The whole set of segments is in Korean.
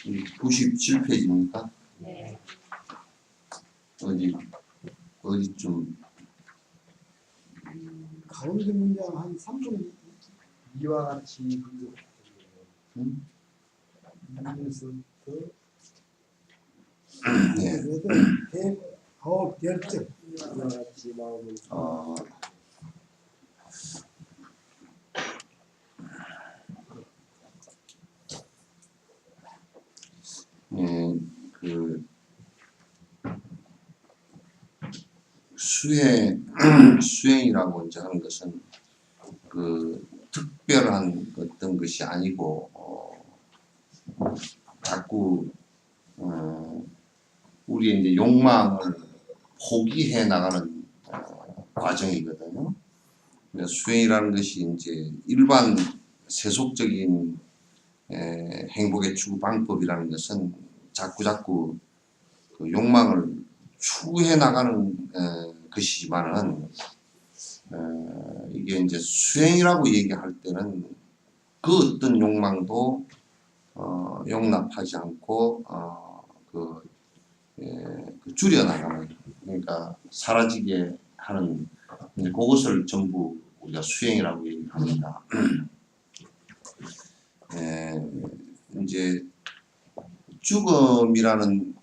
이 97페이지입니까? 네. 어디쯤 가운데 문장 한 3분 2와 같이 네. 결정 이와 같이 나오는 수행이라고 이제 하는 것은 그 특별한 어떤 것이 아니고 자꾸 우리의 이제 욕망을 포기해 나가는 과정이거든요. 그러니까 수행이라는 것이 이제 일반 세속적인 행복의 추구 방법이라는 것은 자꾸 그 욕망을 추구해 나가는 것이지만은 이게 이제 수행이라고 얘기할 때는 그 어떤 욕망도 용납하지 않고 줄여나가는, 그러니까 사라지게 하는 이제 그것을 전부 우리가 수행이라고 얘기합니다. 이제 죽음이라는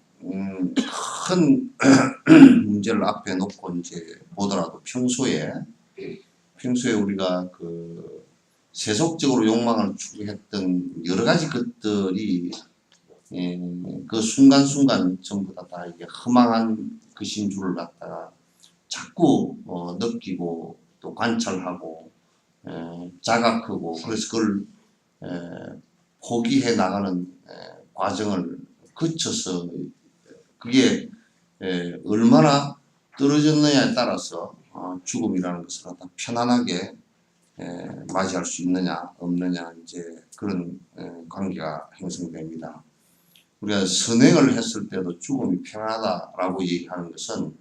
큰 문제를 앞에 놓고 이제 보더라도 평소에 우리가 그 세속적으로 욕망을 추구했던 여러 가지 것들이 그 순간순간 전부 다 이게 허망한 것인 줄을 갖다가 자꾸 느끼고 또 관찰하고 자각하고, 그래서 그걸 포기해 나가는 과정을 거쳐서 그게 얼마나 떨어졌느냐에 따라서 죽음이라는 것을 갖다 편안하게 맞이할 수 있느냐 없느냐, 이제 그런 관계가 형성됩니다. 우리가 선행을 했을 때도 죽음이 편하다라고 얘기하는 것은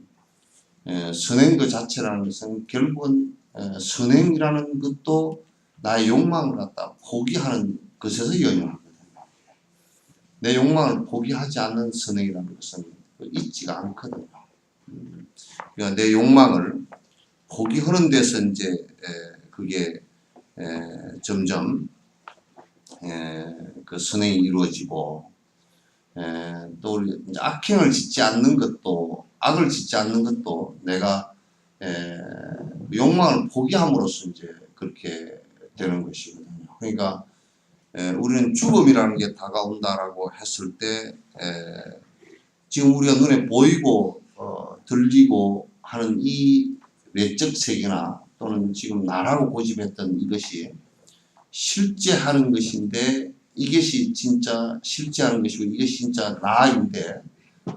선행 그 자체라는 것은 결국은 선행이라는 것도 나의 욕망을 갖다 포기하는 것에서 연유하거든요. 내 욕망을 포기하지 않는 선행이라는 것은 있지가 않거든요. 그러니까 내 욕망을 포기하는 데서 이제 그게 점점 그 선행이 이루어지고, 또 우리 이제 악행을 짓지 않는 것도, 악을 짓지 않는 것도 내가 욕망을 포기함으로써 이제 그렇게 되는 것이거든요. 그러니까 우리는 죽음이라는 게 다가온다라고 했을 때 지금 우리가 눈에 보이고 들리고 하는 이 외적 세계나 또는 지금 나라고 고집했던 이것이 실제하는 것인데, 이것이 진짜 실제하는 것이고 이것이 진짜 나인데,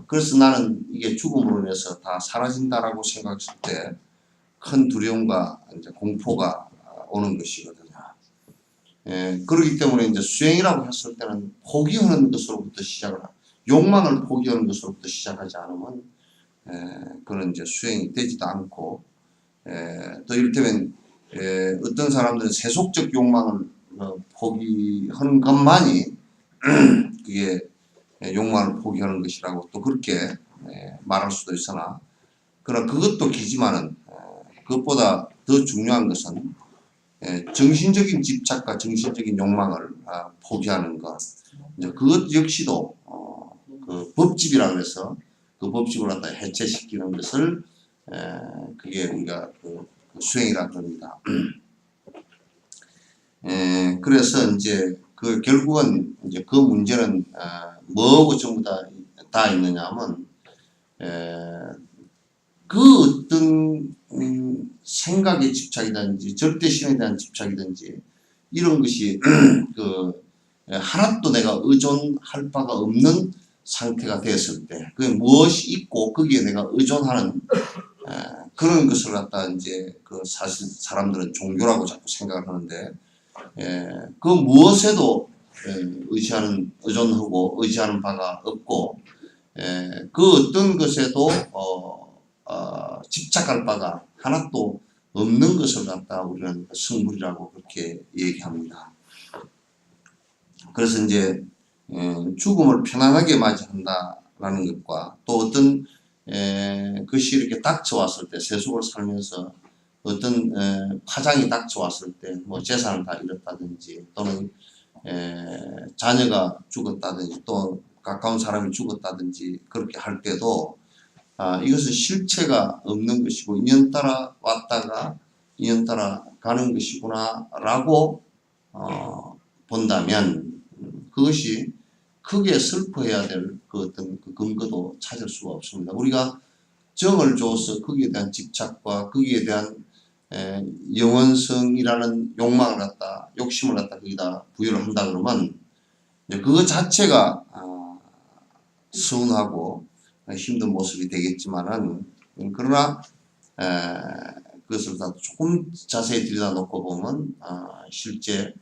그래서 나는 이게 죽음으로 인해서 다 사라진다라고 생각했을 때 큰 두려움과 이제 공포가 오는 것이거든요. 그렇기 때문에 이제 수행이라고 했을 때는 포기하는 것으로부터 시작을 합니다. 욕망을 포기하는 것으로부터 시작하지 않으면 그런 이제 수행이 되지도 않고, 또 이를테면 어떤 사람들은 세속적 욕망을 포기하는 것만이 그게 욕망을 포기하는 것이라고 또 그렇게 말할 수도 있으나, 그러나 그것도 기지만은 그것보다 더 중요한 것은 정신적인 집착과 정신적인 욕망을 포기하는 것, 이제 그것 역시도 그 법집이라고 해서 그 법집을 갖다 해체시키는 것을 그게 우리가 그 수행이라고 합니다. 그래서 이제 그 결국은 이제 그 문제는 뭐하고 전부 다 있느냐면 그 어떤 생각의 집착이든지 절대신에 대한 집착이든지 이런 것이 하나도 내가 의존할 바가 없는 상태가 됐을 때 그게 무엇이 있고 거기에 내가 의존하는 그런 것을 갖다 이제 사실 사람들은 종교라고 자꾸 생각을 하는데 그 무엇에도 의존하고 의지하는 바가 없고 그 어떤 것에도 집착할 바가 하나도 없는 것을 갖다 우리는 성불이라고 그렇게 얘기합니다. 그래서 이제 죽음을 편안하게 맞이한다라는 것과 또 어떤 것이 이렇게 닥쳐왔을 때 세속을 살면서 어떤 파장이 닥쳐왔을 때 뭐 재산을 다 잃었다든지 또는 자녀가 죽었다든지 또 가까운 사람이 죽었다든지 그렇게 할 때도 이것은 실체가 없는 것이고 인연따라 왔다가 인연따라 가는 것이구나 라고 본다면 그것이 크게 슬퍼해야 될 그 어떤 그 근거도 찾을 수가 없습니다. 우리가 정을 줘서 거기에 대한 집착과 거기에 대한 영원성이라는 욕망을 갖다 욕심을 갖다 거기다 부여를 한다 그러면 그것 자체가 서운하고 힘든 모습이 되겠지만은 그러나 그것을 다 조금 자세히 들여다놓고 보면 실제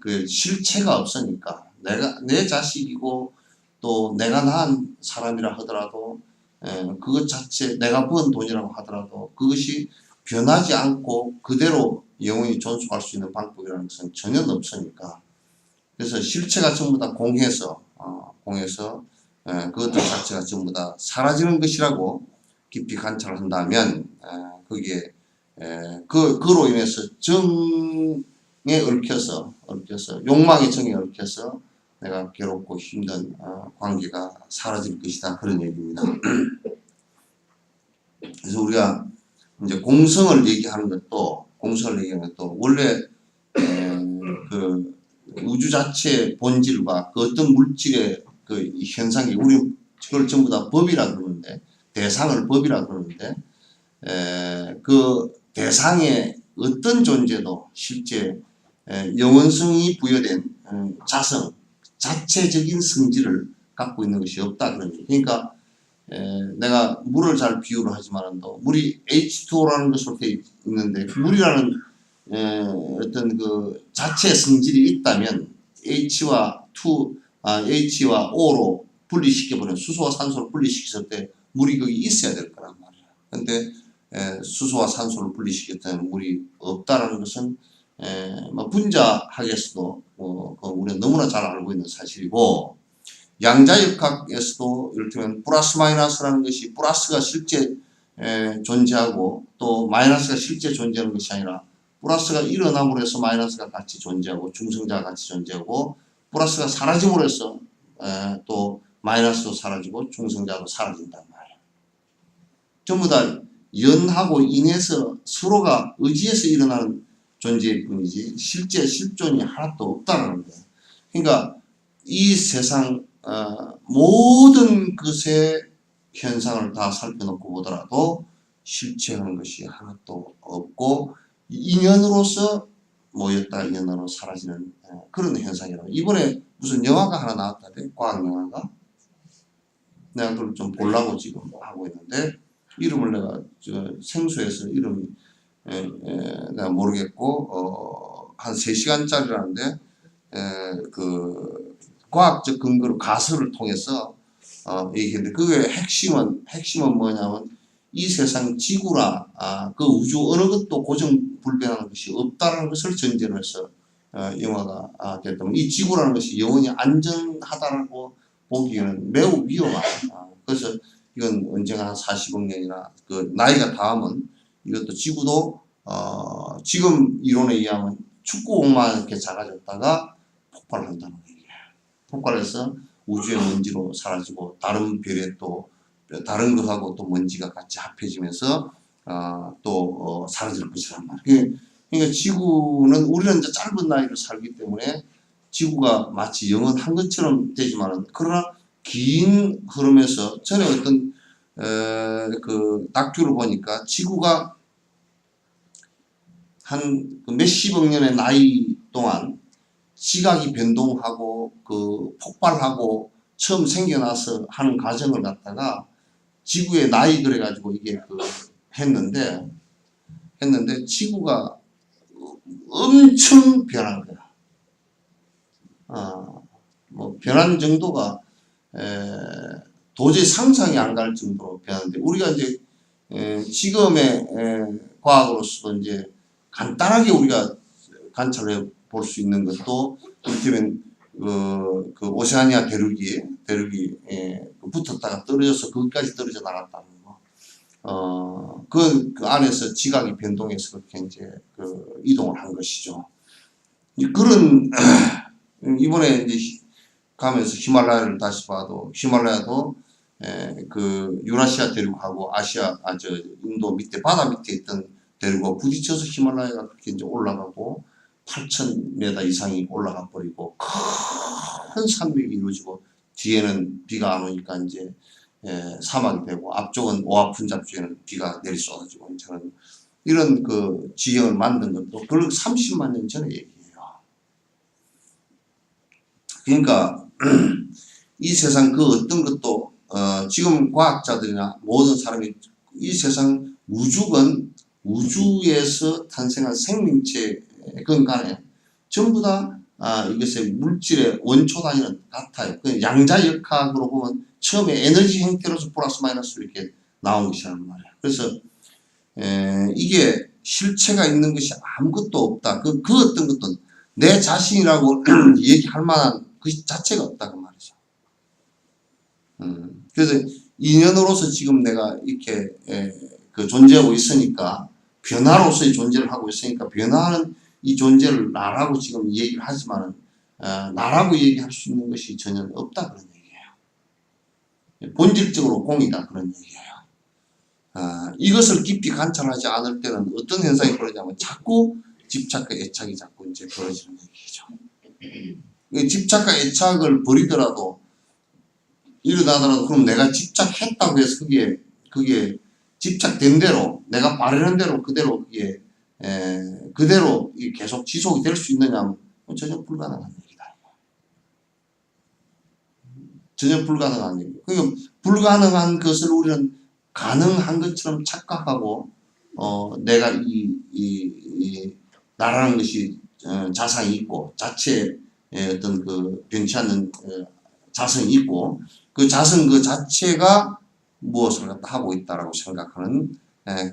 그 실체가 없으니까 내 자식이고 또 내가 낳은 사람이라 하더라도 그것 자체 내가 번 돈이라고 하더라도 그것이 변하지 않고 그대로 영원히 존속할 수 있는 방법이라는 것은 전혀 없으니까 그래서 실체가 전부 다 공해서 그것들 자체가 전부 다 사라지는 것이라고 깊이 관찰을 한다면 거기에 그로 인해서 정에 얽혀서 욕망의 정에 얽혀서 내가 괴롭고 힘든 관계가 사라질 것이다 그런 얘기입니다. 그래서 우리가 이제 공성을 얘기하는 것도 원래 그 우주 자체의 본질과 그 어떤 물질의 그 현상이 우리 그걸 전부 다 법이라 그러는데 대상을 법이라 그러는데 그 대상의 어떤 존재도 실제 영원성이 부여된 자성 자체적인 성질을 갖고 있는 것이 없다 그런 거예요. 그러니까 내가 물을 잘 비유를 하지만도 물이 H2O라는 것으로 되어 있는데 물이라는 어떤 그 자체 성질이 있다면 H와 O로 분리시켜버리면 수소와 산소를 분리시켰을 때 물이 거기 있어야 될 거란 말이야. 근데 수소와 산소를 분리시켰다면 물이 없다라는 것은 뭐 분자학에서도 우리는 너무나 잘 알고 있는 사실이고 양자역학에서도 이를테면 플러스 마이너스라는 것이 플러스가 실제 존재하고 또 마이너스가 실제 존재하는 것이 아니라 플러스가 일어남으로 해서 마이너스가 같이 존재하고 중성자가 같이 존재하고 플러스가 사라짐으로 해서 또 마이너스도 사라지고 중성자도 사라진단 말이에요. 전부 다 연하고 인해서 서로가 의지해서 일어나는 존재일 뿐이지 실제 실존이 하나도 없다는 거예요. 그러니까 이 세상 모든 것의 현상을 다 살펴놓고 보더라도 실체하는 것이 하나도 없고 인연으로서 모였다 인연으로 사라지는 그런 현상이라고. 이번에 무슨 영화가 하나 나왔다대 과학 영화가 내가 그걸 좀 보려고 지금 하고 있는데 이름을 내가 생소해서 이름이 내가 모르겠고 한 3시간짜리라는데 그 과학적 근거로 가설을 통해서 얘기했는데 그게 핵심은 뭐냐면 이 세상 지구나 그 우주 어느 것도 고정불변하는 것이 없다는 것을 전제로 해서 영화가 됐다면 이 지구라는 것이 영원히 안전하다고 보기에는 매우 위험하다. 그래서 이건 언젠가 한 40억 년이나 그 나이가 닿으면 이것도 지구도 지금 이론에 의하면 축구공만 이렇게 작아졌다가 폭발을 한다는 얘기예요. 폭발해서 우주의 먼지로 사라지고 다른 별에 또 다른 것하고 또 먼지가 같이 합해지면서 또 사라질 것이란 말이에요. 그러니까 지구는 우리는 이제 짧은 나이를 살기 때문에 지구가 마치 영원한 것처럼 되지만은 그러나 긴 흐름에서 전에 어떤 그 다큐를 보니까 지구가 한 몇십억 년의 나이 동안 지각이 변동하고 그 폭발하고 처음 생겨나서 하는 과정을 갖다가 지구의 나이 그래가지고 이게 그 했는데 지구가 엄청 변한 거야. 뭐 변한 정도가 도저히 상상이 안 갈 정도로 변하는데 우리가 이제 지금의 과학으로서 이제 간단하게 우리가 관찰해 볼 수 있는 것도 이를테면 그 오세아니아 대륙이 붙었다가 떨어져서 거기까지 떨어져 나갔다는 거. 그 안에서 지각이 변동해서 그렇게 이제 그 이동을 한 것이죠. 그런 이번에 이제 가면서 히말라야를 다시 봐도 히말라야도 그 유라시아 대륙하고 아시아 저 인도 밑에 바다 밑에 있던 대륙과 부딪혀서 히말라야가 그렇게 이제 올라가고 8,000m 이상이 올라가 버리고 큰 산맥이 이루어지고 뒤에는 비가 안 오니까 이제 사막이 되고 앞쪽은 오아푼잡 쪽에는 비가 내리 쏟아지고 저는 이런 그 지형을 만든 것도 그걸 30만 년 전의 얘기예요. 그러니까 이 세상 그 어떤 것도 지금 과학자들이나 모든 사람이 이 세상 우주에서 탄생한 생명체건 간에 전부 다 이것의 물질의 원초 단위는 같아요. 그 양자역학으로 보면 처음에 에너지 형태로서 플러스 마이너스로 이렇게 나온 것이란 말이에요. 그래서 이게 실체가 있는 것이 아무것도 없다. 그 어떤 것도 내 자신이라고 얘기할 만한 그 자체가 없다 그 말이죠. 그래서 인연으로서 지금 내가 이렇게 그 존재하고 있으니까 변화로서의 존재를 하고 있으니까 변화하는 이 존재를 나라고 지금 얘기를 하지만은 나라고 얘기할 수 있는 것이 전혀 없다 그런 얘기예요. 본질적으로 공이다 그런 얘기예요. 이것을 깊이 관찰하지 않을 때는 어떤 현상이 벌어지냐면 자꾸 집착과 애착이 자꾸 이제 벌어지는 얘기죠. 집착과 애착을 버리더라도 일어나더라도 그럼 내가 집착했다고 해서 그게 집착된 대로 내가 바라는 대로 그대로 그게 그대로 계속 지속이 될 수 있느냐 전혀 불가능한 얘기다. 전혀 불가능한 얘기. 그러니까 불가능한 것을 우리는 가능한 것처럼 착각하고 내가 나라는 것이 자상이 있고 자체의 어떤 그 변치 않는 자성이 있고 그 자성 그 자체가 무엇을 갖다 하고 있다라고 생각하는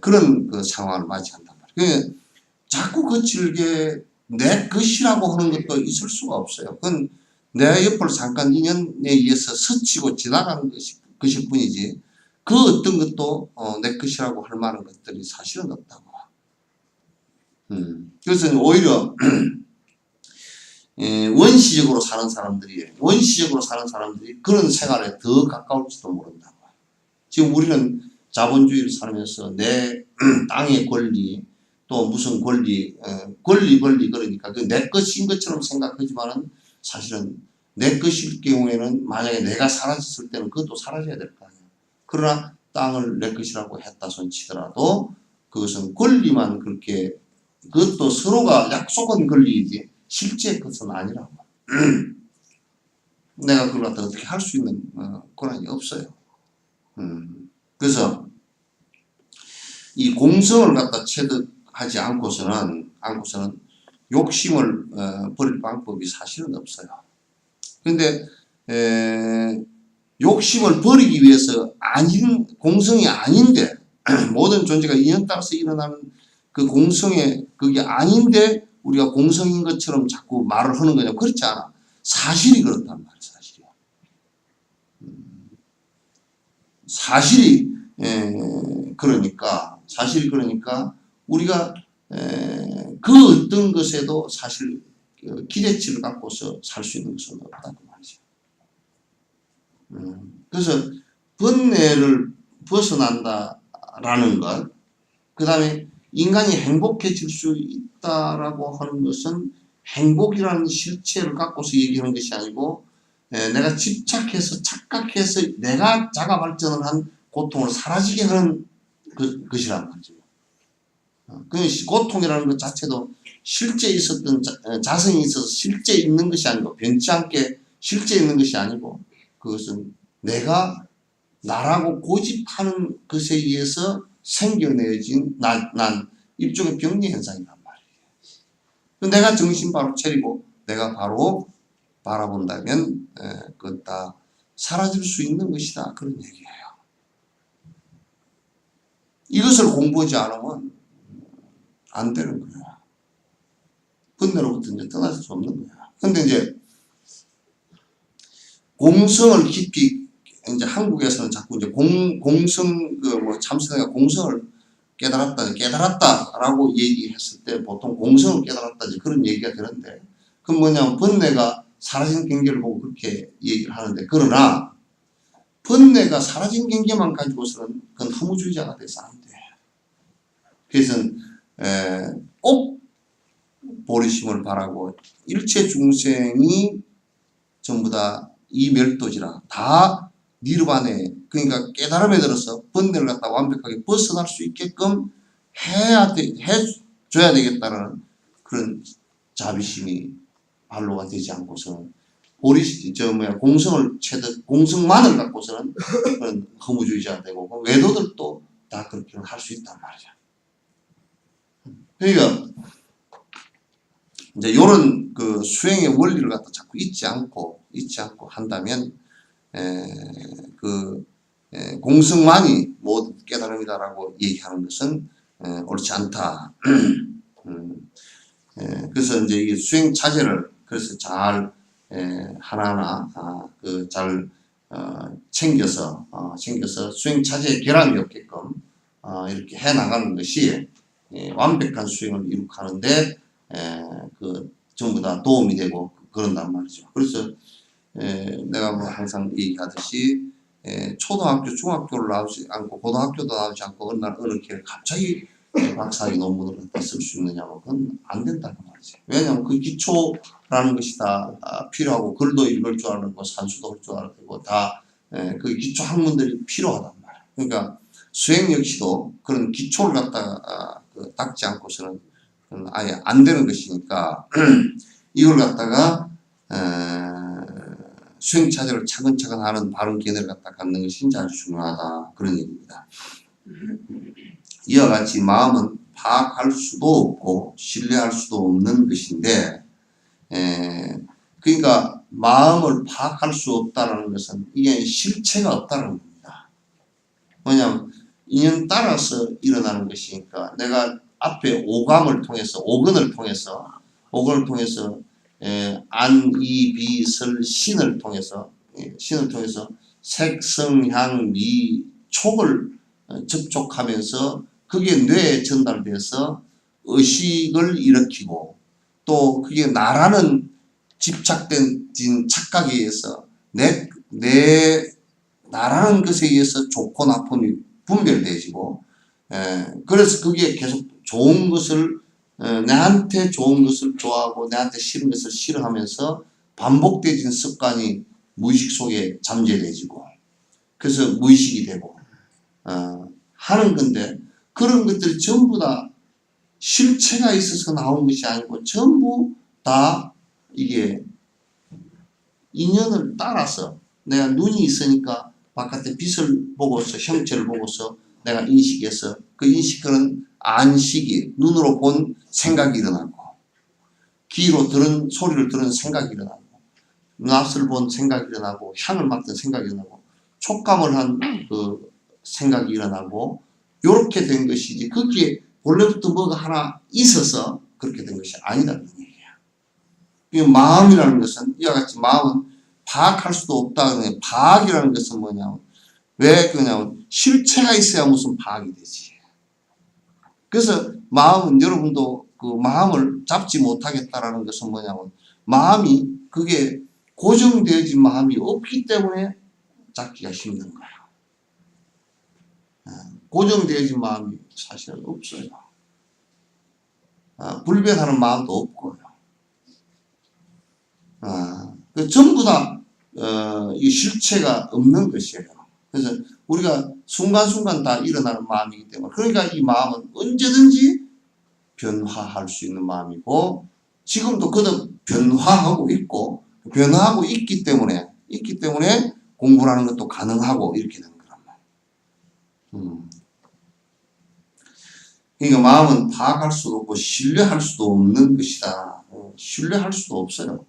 그런 그 상황을 맞이한단 말이에요. 그러니까 자꾸 거칠게 내 것이라고 하는 것도 있을 수가 없어요. 그건 내 옆을 잠깐 인연에 의해서 스치고 지나간 것일 뿐이지 그 어떤 것도 내 것이라고 할 만한 것들이 사실은 없다고. 그래서 오히려 원시적으로 사는 사람들이 그런 생활에 더 가까울지도 모른다고. 지금 우리는 자본주의를 살면서 내 땅의 권리 또 무슨 권리 그러니까 그 내 것인 것처럼 생각하지만은 사실은 내 것일 경우에는 만약에 내가 사라졌을 때는 그것도 사라져야 될 거 아니에요. 그러나 땅을 내 것이라고 했다 손 치더라도 그것은 권리만 그렇게 그것도 서로가 약속한 권리이지 실제 것은 아니라고. 내가 그걸 갖다 어떻게 할 수 있는 권한이 없어요. 그래서 이 공성을 갖다 체득하지 않고서는 욕심을 버릴 방법이 사실은 없어요. 그런데 욕심을 버리기 위해서 공성이 아닌데 모든 존재가 인연 따라서 일어나는 그 공성의 그게 아닌데 우리가 공성인 것처럼 자꾸 말을 하는 거냐 그렇지 않아. 사실이 그렇단 말이야. 사실이 그러니까 우리가 그 어떤 것에도 사실 기대치를 갖고서 살 수 있는 것은 없다는 말이죠. 그래서 번뇌를 벗어난다라는 것, 그 다음에 인간이 행복해질 수 있다라고 하는 것은 행복이라는 실체를 갖고서 얘기하는 것이 아니고 내가 집착해서 착각해서 내가 자가 발전을 한 고통을 사라지게 하는 것이란 말이죠. 그 고통이라는 것 자체도 실제 있었던 자성이 있어서 실제 있는 것이 아니고 변치 않게 실제 있는 것이 아니고 그것은 내가 나라고 고집하는 것에 의해서 생겨내어진 난 일종의 병리 현상이란 말이에요. 내가 정신 바로 차리고 내가 바로 바라본다면 그것 다 사라질 수 있는 것이다 그런 얘기예요. 이것을 공부하지 않으면 안 되는 거야. 번뇌로부터 이제 떠날 수 없는 거야. 근데 이제 공성을 깊이 이제 한국에서는 자꾸 이제 공성 참선가 공성을 깨달았다라고 얘기했을 때 보통 공성을 깨달았다 그런 얘기가 되는데 그건 뭐냐면 번뇌가 사라진 경계를 보고 그렇게 얘기를 하는데 그러나 번뇌가 사라진 경계만 가지고서는 그건 허무주의자가 돼서 안 돼. 그래서 꼭 보리심을 바라고 일체 중생이 전부 다 이 멸도지라 다 니르바네 그러니까 깨달음에 들어서 번뇌를 갖다 완벽하게 벗어날 수 있게끔 해줘야 되겠다는 그런 자비심이 발로가 되지 않고서는 공성만을 갖고서는 그런 허무주의자가 되고 외도들도 다 그렇게 할 수 있단 말이야. 그러니까 이제 요런 그 수행의 원리를 갖다 자꾸 잊지 않고 한다면 공성만이 모든 깨달음이다라고 얘기하는 것은 옳지 않다. 그래서 이제 이 수행 차제를 그래서 잘 하나하나 잘 챙겨서 수행 차제에 결함이 없게끔 이렇게 해 나가는 것이 완벽한 수행을 이룩하는데 전부 다 도움이 되고 그런단 말이죠. 그래서 내가 뭐 항상 얘기하듯이 초등학교, 중학교를 나오지 않고 고등학교도 나오지 않고 어느 길 갑자기 박사학위 논문을 쓸 수 있느냐고 그건 안 된다는 말이지. 왜냐하면 그 기초라는 것이 다 필요하고 글도 읽을 줄 알고 산수도 할 줄 알고 다 그 기초 학문들이 필요하단 말이야. 그러니까 수행 역시도 그런 기초를 갖다가 닦지 않고서는 아예 안 되는 것이니까 이걸 갖다가 수행 차제를 차근차근 하는 바른 견해를 갖다 갖는 것이 아주 중요하다 그런 얘기입니다. 이와 같이 마음은 파악할 수도 없고 신뢰할 수도 없는 것인데 그러니까 마음을 파악할 수 없다는 것은 이게 실체가 없다는 겁니다. 뭐냐면 인연 따라서 일어나는 것이니까 내가 앞에 오감을 통해서 오근을 통해서 안, 이, 비, 설, 신을 통해서 색, 성, 향, 미, 촉을 접촉하면서 그게 뇌에 전달돼서 의식을 일으키고 또 그게 나라는 집착된 착각에 의해서 나라는 것에 의해서 좋고 나쁨이 분별되지고 그래서 그게 계속 좋은 것을 내한테 좋은 것을 좋아하고 내한테 싫은 것을 싫어하면서 반복되어진 습관이 무의식 속에 잠재되지고 그래서 무의식이 되고 하는 건데 그런 것들이 전부 다 실체가 있어서 나온 것이 아니고 전부 다 이게 인연을 따라서 내가 눈이 있으니까 바깥에 빛을 보고서 형체를 보고서 내가 인식해서 그 인식하는 안식이 눈으로 본 생각이 일어나고 귀로 들은 소리를 들은 생각이 일어나고 낯을 본 생각이 일어나고 향을 맡은 생각이 일어나고 촉감을 한 그 생각이 일어나고 요렇게 된 것이지 거기에 본래부터 뭐가 하나 있어서 그렇게 된 것이 아니라는 얘기야. 마음이라는 것은 이와 같이 마음은 파악할 수도 없다는 파악이라는 것은 뭐냐면 왜 그러냐면 실체가 있어야 무슨 파악이 되지. 그래서 마음은 여러분도 그 마음을 잡지 못하겠다라는 것은 뭐냐면 마음이 그게 고정되어진 마음이 없기 때문에 잡기가 힘든 거야. 고정되어진 마음이 사실은 없어요. 불변하는 마음도 없고요. 전부 다 이 실체가 없는 것이에요. 그래서 우리가 순간순간 다 일어나는 마음이기 때문에 그러니까 이 마음은 언제든지 변화할 수 있는 마음이고 지금도 거듭 변화하고 있고 변화하고 있기 때문에 공부라는 것도 가능하고 이렇게 되는 거란 말이에요. 그러니까 마음은 파악할 수도 없고 신뢰할 수도 없는 것이다. 신뢰할 수도 없어요.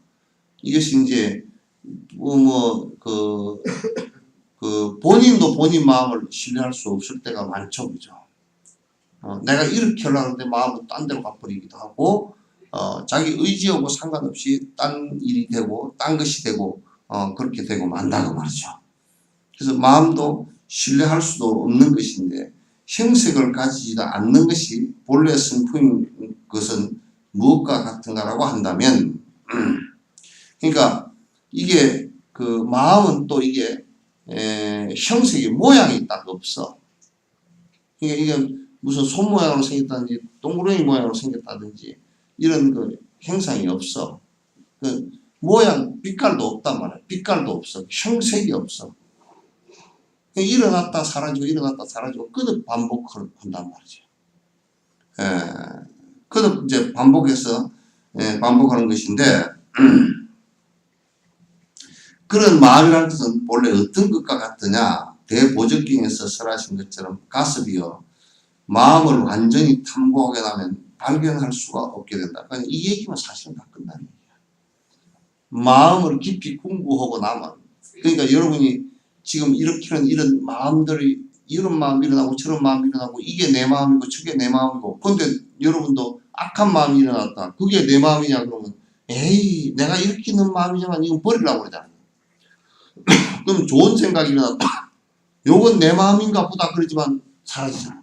이것이 이제 본인도 본인 마음을 신뢰할 수 없을 때가 많죠, 그죠? 내가 이렇게 하려고 하는데 마음은 딴 데로 가버리기도 하고, 자기 의지하고 상관없이 딴 일이 되고, 딴 것이 되고, 그렇게 되고 만다고 말이죠. 그래서 마음도 신뢰할 수도 없는 것인데, 형색을 가지지도 않는 것이 본래 성품인 것은 무엇과 같은가라고 한다면, 그러니까 이게 그 마음은 또 이게 형색이 모양이 딱 없어. 그러니까 이게 무슨 손 모양으로 생겼다든지 동그라미 모양으로 생겼다든지 이런 그 형상이 없어. 그 모양 빛깔도 없단 말이야. 빛깔도 없어. 형색이 없어. 일어났다 사라지고 일어났다 사라지고 거듭 반복한단 말이죠. 거듭 이제 반복해서 반복하는 것인데 그런 마음이라는 것은 본래 어떤 것과 같으냐. 대보적경에서 설하신 것처럼 가습이요. 마음을 완전히 탐구하게 되면 발견할 수가 없게 된다. 그러니까 이 얘기만 사실은 다 끝나는 얘기야. 마음을 깊이 공부하고 나면 그러니까 여러분이 지금 일으키는 이런 마음들이 이런 마음이 일어나고 저런 마음이 일어나고 이게 내 마음이고 저게 내 마음이고 근데 여러분도 악한 마음이 일어났다. 그게 내 마음이냐 그러면 에이 내가 일으키는 마음이지만 이건 버리려고 그러잖아. 그럼 좋은 생각이 일어났다. 요건 내 마음인가 보다 그러지만 사라지잖아.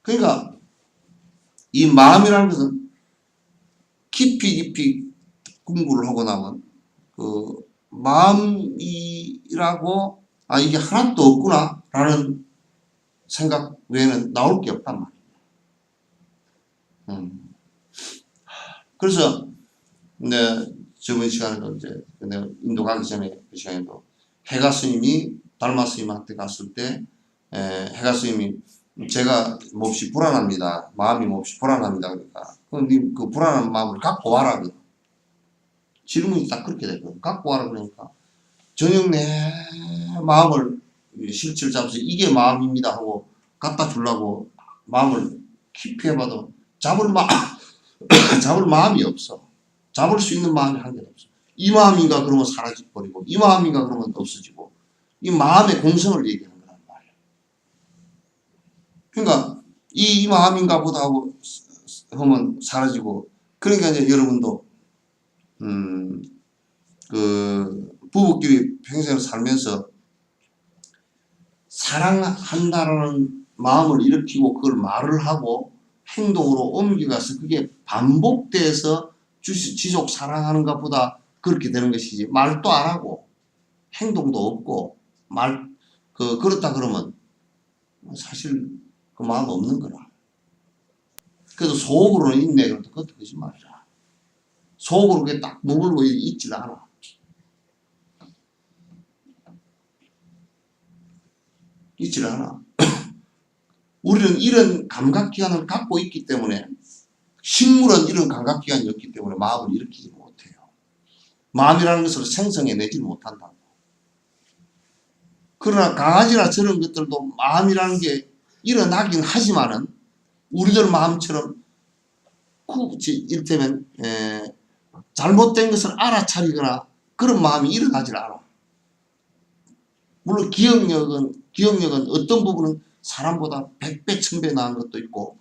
그러니까 이 마음이라는 것은 깊이 공부를 하고 나면 그 마음이라고 이게 하나도 없구나 라는 생각 외에는 나올 게 없단 말이에요. 그래서 저번 시간에도 이제 내가 인도 가기 전에 그 시간에도 해가 스님이 달마 스님한테 갔을 때 해가 스님이 제가 몹시 불안합니다. 마음이 몹시 불안합니다. 그러니까 그 불안한 마음을 갖고 와라. 질문이 딱 그렇게 됐거든. 갖고 와라 그러니까 저녁 내 마음을 실체를 잡아서 이게 마음입니다 하고 갖다 주려고 마음을 깊이 해봐도 잡을 마음이 없어. 잡을 수 있는 마음이 한 개도 없어. 이 마음인가 그러면 사라져버리고 이 마음인가 그러면 없어지고 이 마음의 공성을 얘기하는 거란 말이야. 그러니까 이 마음인가 보다 하고 하면 사라지고 그러니까 이제 여러분도 그 부부끼리 평생을 살면서 사랑한다라는 마음을 일으키고 그걸 말을 하고 행동으로 옮겨가서 그게 반복돼서 지속 사랑하는가 보다 그렇게 되는 것이지 말도 안 하고 행동도 없고 그렇다 그러면 사실 그 마음 없는 거라. 그래도 속으로는 있네. 그래도 그것도 거짓말이라. 속으로 그게 딱 머물고 있질 않아. 있질 않아. 우리는 이런 감각기관을 갖고 있기 때문에 식물은 이런 감각기관이 없기 때문에 마음을 일으키지 못해요. 마음이라는 것을 생성해내지 못한다고. 그러나 강아지나 저런 것들도 마음이라는 게 일어나긴 하지만은 우리들 마음처럼 이를테면 잘못된 것을 알아차리거나 그런 마음이 일어나질 않아. 물론 기억력은 어떤 부분은 사람보다 100배, 1000배 나은 것도 있고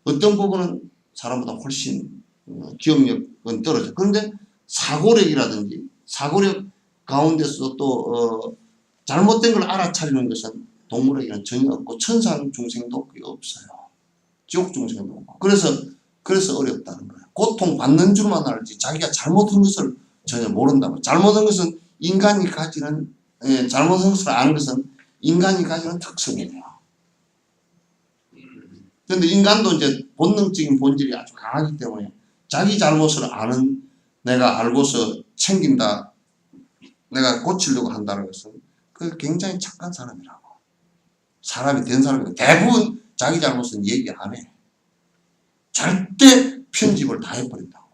어떤 부분은 사람보다 훨씬 기억력은 떨어져. 그런데 사고력이라든지 사고력 가운데서 또 잘못된 걸 알아차리는 것은 동물에게는 전혀 없고 천상 중생도 그게 없어요. 지옥 중생도 없고. 그래서 어렵다는 거예요. 고통 받는 줄만 알지 자기가 잘못한 것을 전혀 모른다고. 잘못한 것은 인간이 가지는 잘못한 것을 아는 것은 인간이 가지는 특성이에요. 그런데 인간도 이제 본능적인 본질이 아주 강하기 때문에 자기 잘못을 아는 내가 알고서 챙긴다, 내가 고치려고 한다는 것은 그 굉장히 착한 사람이라고. 사람이 된 사람이고 대부분 자기 잘못은 얘기 안 해. 절대 편집을 다 해버린다고.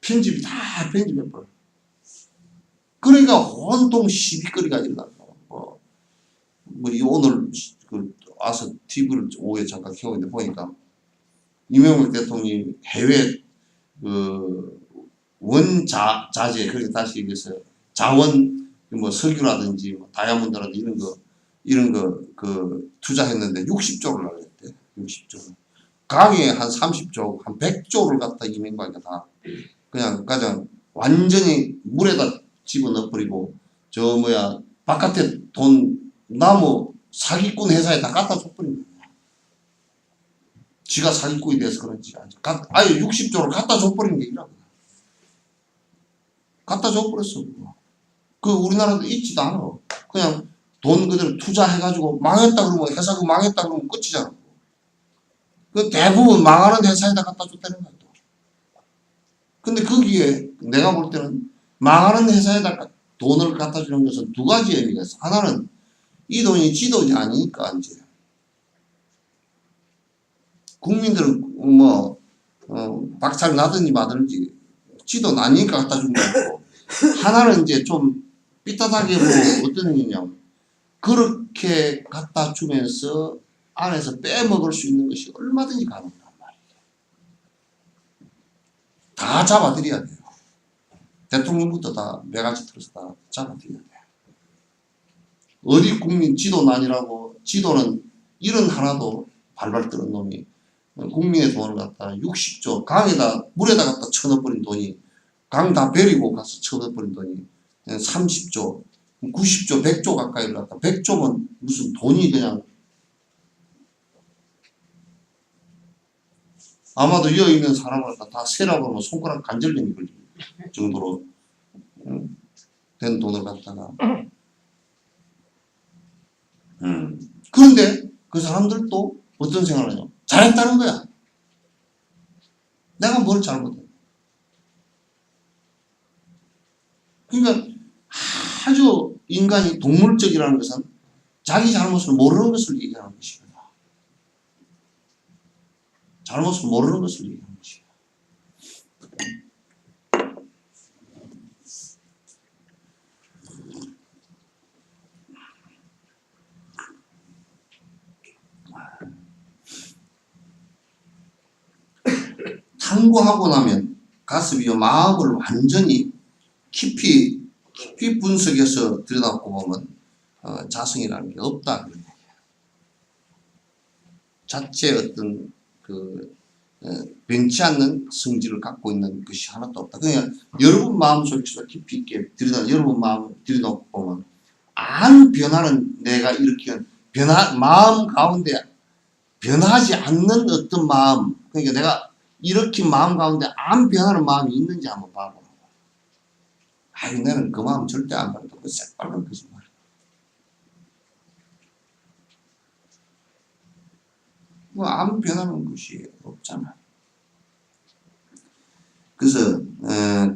편집이 다 편집해버려. 그러니까 온통 시비거리가 일어난다고. 이 오늘 와서 TV를 오후에 잠깐 켜고 있는데 보니까 이명박 대통령이 해외 원자재 그러니까 다시 얘기해서 자원 석유라든지 다이아몬드라든지 이런 거 투자했는데 60조를 날렸대. 60조. 강에 한 30조, 한 100조를 갖다 이명박이 다 그냥 가장 완전히 물에다 집어넣어버리고 바깥에 돈 나무 사기꾼 회사에 다 갖다 줘버린 거야. 지가 사기꾼이 돼서 그런지 아예 60조를 갖다 줘버린 게 이라고. 갖다 줘버렸어. 우리나라도 있지도 않아. 그냥 돈 그대로 투자해가지고 망했다 그러면 회사 망했다 그러면 끝이잖아. 대부분 망하는 회사에다 갖다 줬다는 거야. 근데 거기에 내가 볼 때는 망하는 회사에다 돈을 갖다 주는 것은 두 가지 의미가 있어. 하나는 이 돈이 지 돈이 아니니까 이제 국민들은 박살 나든지 마든지 지 돈 아니니까 갖다 준 거고, 하나는 이제 좀 삐딱하게 어떤 의미냐면 그렇게 갖다 주면서 안에서 빼먹을 수 있는 것이 얼마든지 가능하단 말이에요. 다 잡아드려야 돼요. 대통령부터 다 매가지 틀어서 다 잡아드려야 돼요. 어디 국민 지도는 아니라고, 지도는 이런 하나도 발발 뜨는 놈이 국민의 돈을 갖다 60조 물에다 갖다 쳐넣어버린 돈이, 강 다 베리고 가서 쳐넣어버린 돈이 30조, 90조, 100조 가까이를 갖다, 100조면 무슨 돈이 그냥 아마도 여기 있는 사람을 다 세라고 하면 손가락 관절염이 걸릴 정도로 된 돈을 갖다가 그런데 그 사람들도 어떤 생각을 하냐, 잘했다는 거야. 내가 뭘 잘못해. 그러니까 아주 인간이 동물적이라는 것은 자기 잘못을 모르는 것을 얘기하는 것이거든. 잘못을 모르는 것을 얘기하는 것이야. 탐구하고 나면 가슴이 마음을 완전히 깊이 분석해서 들여다보면 자성이라는 게 없다. 자체 어떤 변치 않는 성질을 갖고 있는 것이 하나도 없다. 그냥 여러분 마음속에서 깊이 있게 여러분 마음을 들여다보면 안 변하는 내가 일으키는 마음 가운데 변하지 않는 어떤 마음, 그러니까 내가 일으킨 마음 가운데 안 변하는 마음이 있는지 한번 봐보라고. 아이, 나는 그 마음 절대 안 변한다. 그 새빨간 거짓말. 안 변하는 것이 없잖아. 그래서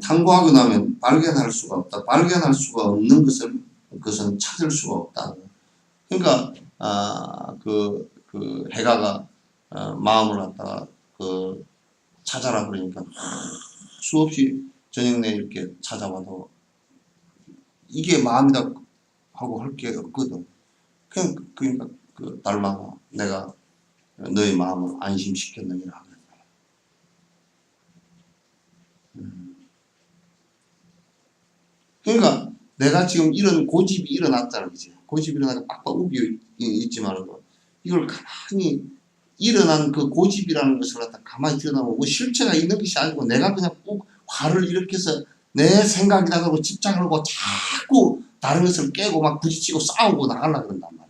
탐구하고 나면 발견할 수가 없다. 발견할 수가 없는 그것은 찾을 수가 없다. 그러니까 해가가 마음을 갖다가 찾아라 그러니까 수없이 저녁 내 이렇게 찾아봐도 이게 마음이다 하고 할 게 없거든. 그러니까 달마가 내가 너의 마음을 안심시켰느니라. 그러니까 내가 지금 이런 고집이 일어났잖아, 그치? 고집이 일어나서 빡빡 우겨 있지만 이걸 가만히 일어난 그 고집이라는 것을 갖다 가만히 들여다보면 실체가 있는 것이 아니고 내가 그냥 꼭 화를 일으켜서 내 생각이다 하고 집착을 하고 자꾸 다른 것을 깨고 막 부딪히고 싸우고 나가려고 그런단 말이에요.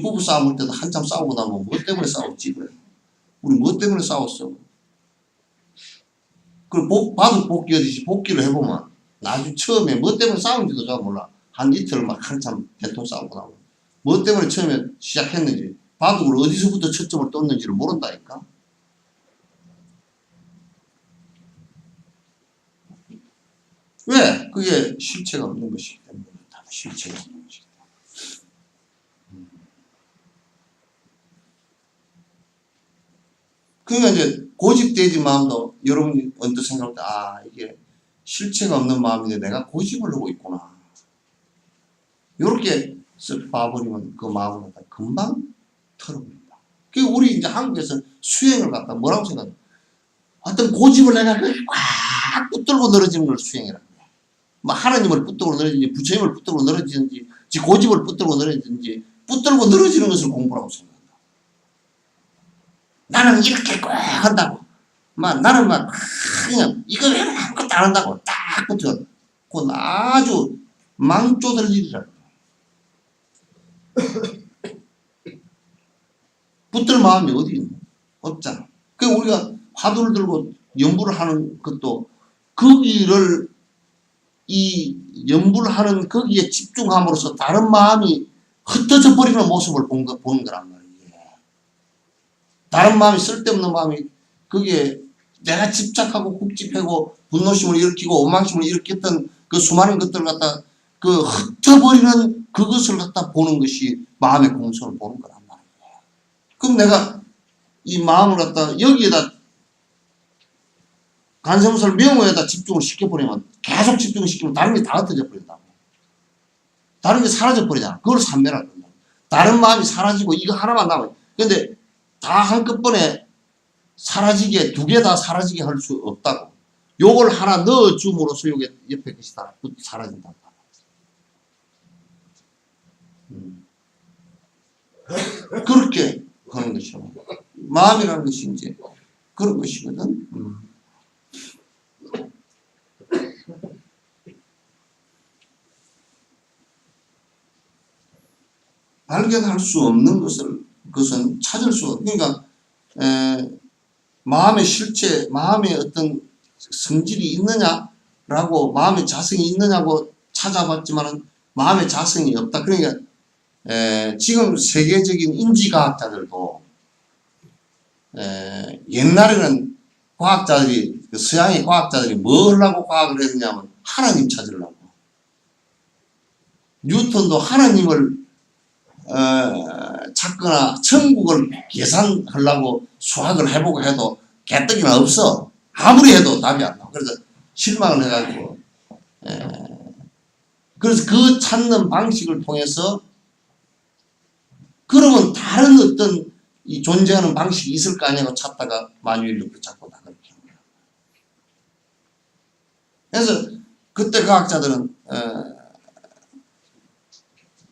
부부 싸움할 때도 한참 싸우고 나면 뭐 때문에 싸웠지 그래. 우리 뭐 때문에 싸웠어. 그리고 바둑 복귀 하듯이 복귀를 해보면 나중에 처음에 뭐 때문에 싸운지도 잘 몰라. 한 이틀 막 한참 대통 싸우고 나면 뭐 때문에 처음에 시작했는지 바둑을 어디서부터 초점을 떴는지를 모른다니까. 왜? 그게 실체가 없는 것이기 때문에. 실체가 없는 것이기 때문에. 그러니까 이제 고집되지 마음도 여러분이 언뜻 생각할 때, 아, 이게 실체가 없는 마음인데 내가 고집을 하고 있구나. 이렇게 쓱 봐버리면 그 마음을 갖다 금방 털어버린다. 그 우리 이제 한국에서 수행을 갖다 뭐라고 생각해? 어떤 고집을 내가 꽉 붙들고 늘어지는 걸 수행이라고 해. 뭐 하나님을 붙들고 늘어지는지, 부처님을 붙들고 늘어지는지, 지 고집을 붙들고 늘어지는지, 붙들고 늘어지는 것을 공부라고 생각한다. 나는 이렇게 꽉 한다고. 나는 그냥 이거 왜 아무것도 안 한다고 딱 붙여. 그건 아주 망조들 일이라. 붙들 마음이 어디 있노? 없잖아. 그 우리가 화두를 들고 연부를 하는 것도 거기를 이 연부를 하는 거기에 집중함으로써 다른 마음이 흩어져 버리는 모습을 보는 거란 말이에요. 다른 마음이 쓸데없는 마음이 거기에 내가 집착하고 굽집하고 분노심을 일으키고 오망심을 일으켰던 그 수많은 것들을 갖다 그 흩어버리는 그것을 갖다 보는 것이 마음의 공성을 보는 거란 말이에요. 그럼 내가 이 마음을 갖다 여기에다 간세무살 명호에다 집중을 시켜버리면 계속 집중을 시키면 다른 게 다 흩어져 버린다고. 다른 게 사라져 버리잖아. 그걸 삼매라 그런다. 다른 마음이 사라지고 이거 하나만 남아요. 근데 다 한꺼번에 사라지게 두 개 다 사라지게 할 수 없다고. 요걸 하나 넣어줌으로써 요게 옆에 것이 다 사라진다. 그렇게 하는 것이요. 마음이라는 것이 이제 그런 것이거든. 발견할 수 없는 것은 찾을 수 없는, 그러니까 마음의 실체, 마음의 어떤 성질이 있느냐라고, 마음의 자성이 있느냐고 찾아봤지만은 마음의 자성이 없다. 그러니까 지금 세계적인 인지과학자들도 옛날에는 과학자들이, 서양의 과학자들이 뭘 하고 과학을 했느냐면 하나님 찾으려고. 뉴턴도 하나님을 찾거나 천국을 계산하려고 수학을 해보고 해도 개떡이나 없어. 아무리 해도 답이 안 나와. 그래서 실망을 해가지고 그래서 그 찾는 방식을 통해서 그러면 다른 어떤 이 존재하는 방식이 있을 거 아니냐고 찾다가 만유인력을 찾고 다 그렇게 한 거야. 그래서 그때 과학자들은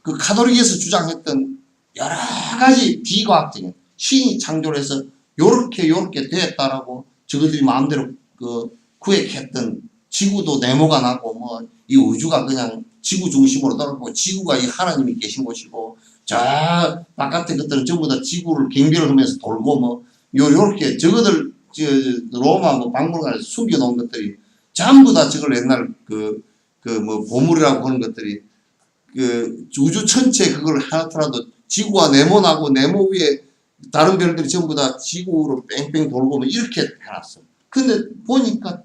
그 카톨릭에서 주장했던 여러 가지 비과학적인 신이 창조를 해서 요렇게 됐다라고 저들이 마음대로 그 구획했던 지구도 네모가 나고 뭐 이 우주가 그냥 지구 중심으로 돌아가고 지구가 이 하나님이 계신 곳이고 저 바깥에 것들은 전부 다 지구를 경비를 하면서 돌고 뭐 요렇게 저거들 로마 뭐 박물관에서 숨겨놓은 것들이 전부 다 저걸 옛날 뭐 보물이라고 하는 것들이 그 우주 전체 그걸 하나더라도 지구가 네모나고 네모 위에 다른 별들이 전부 다 지구로 뺑뺑 돌고 뭐 이렇게 해놨어. 근데 보니까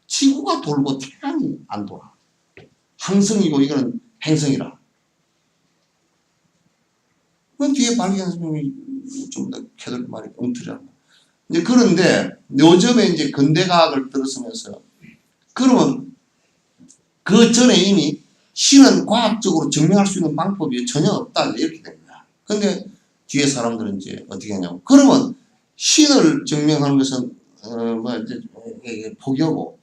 지구가 돌고 태양이 안 돌아. 항성이고 이거는 행성이라. 그 뒤에 발견했으면 좀 더 캐들 말이 엉터리라고. 이제 그런데 요즘에 이제 근대과학을 들었으면서 그러면 그 전에 이미 신은 과학적으로 증명할 수 있는 방법이 전혀 없다 이렇게 된 거야. 근데 뒤에 사람들은 이제 어떻게 하냐고. 그러면 신을 증명하는 것은 이제 포기하고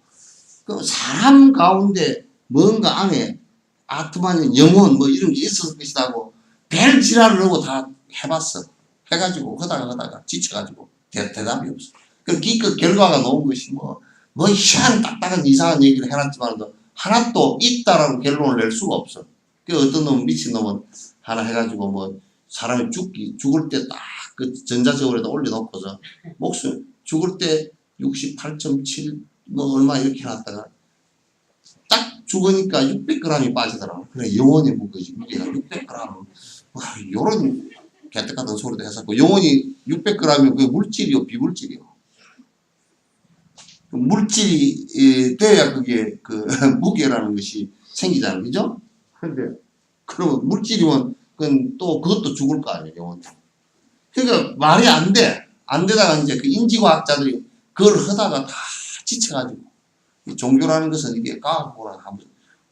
그 사람 가운데 뭔가 안에 아트만인 영혼 뭐 이런 게 있었을 것이라고 별 지랄을 하고 다 해봤어. 해가지고 하다가 지쳐가지고 대답이 없어. 그 기껏 결과가 나온 것이 뭐 희한 딱딱한 이상한 얘기를 해놨지만도 하나도 있다라고 결론을 낼 수가 없어. 그 어떤 놈 미친놈은 하나 해가지고 뭐 사람이 죽을 때 딱 그 전자적으로다 올려놓고서 목숨 죽을 때 68.7 뭐 얼마 이렇게 해놨다가 딱 죽으니까 600g이 빠지더라고. 그래 영혼이 무거지 무게가 600g. 요런 개떡 같은 소리도 했었고 영혼이 600g이면 그게 물질이요 비물질이요. 물질이 돼야 그게 그 무게라는 것이 생기잖아요. 그죠? 근데 그러면 물질이면 그건 또 그것도 죽을 거 아니에요. 영혼. 그러니까 말이 안 돼. 안 되다가 이제 그 인지과학자들이 그걸 하다가 다 지쳐가지고 이 종교라는 것은 이게 과학하고나 아무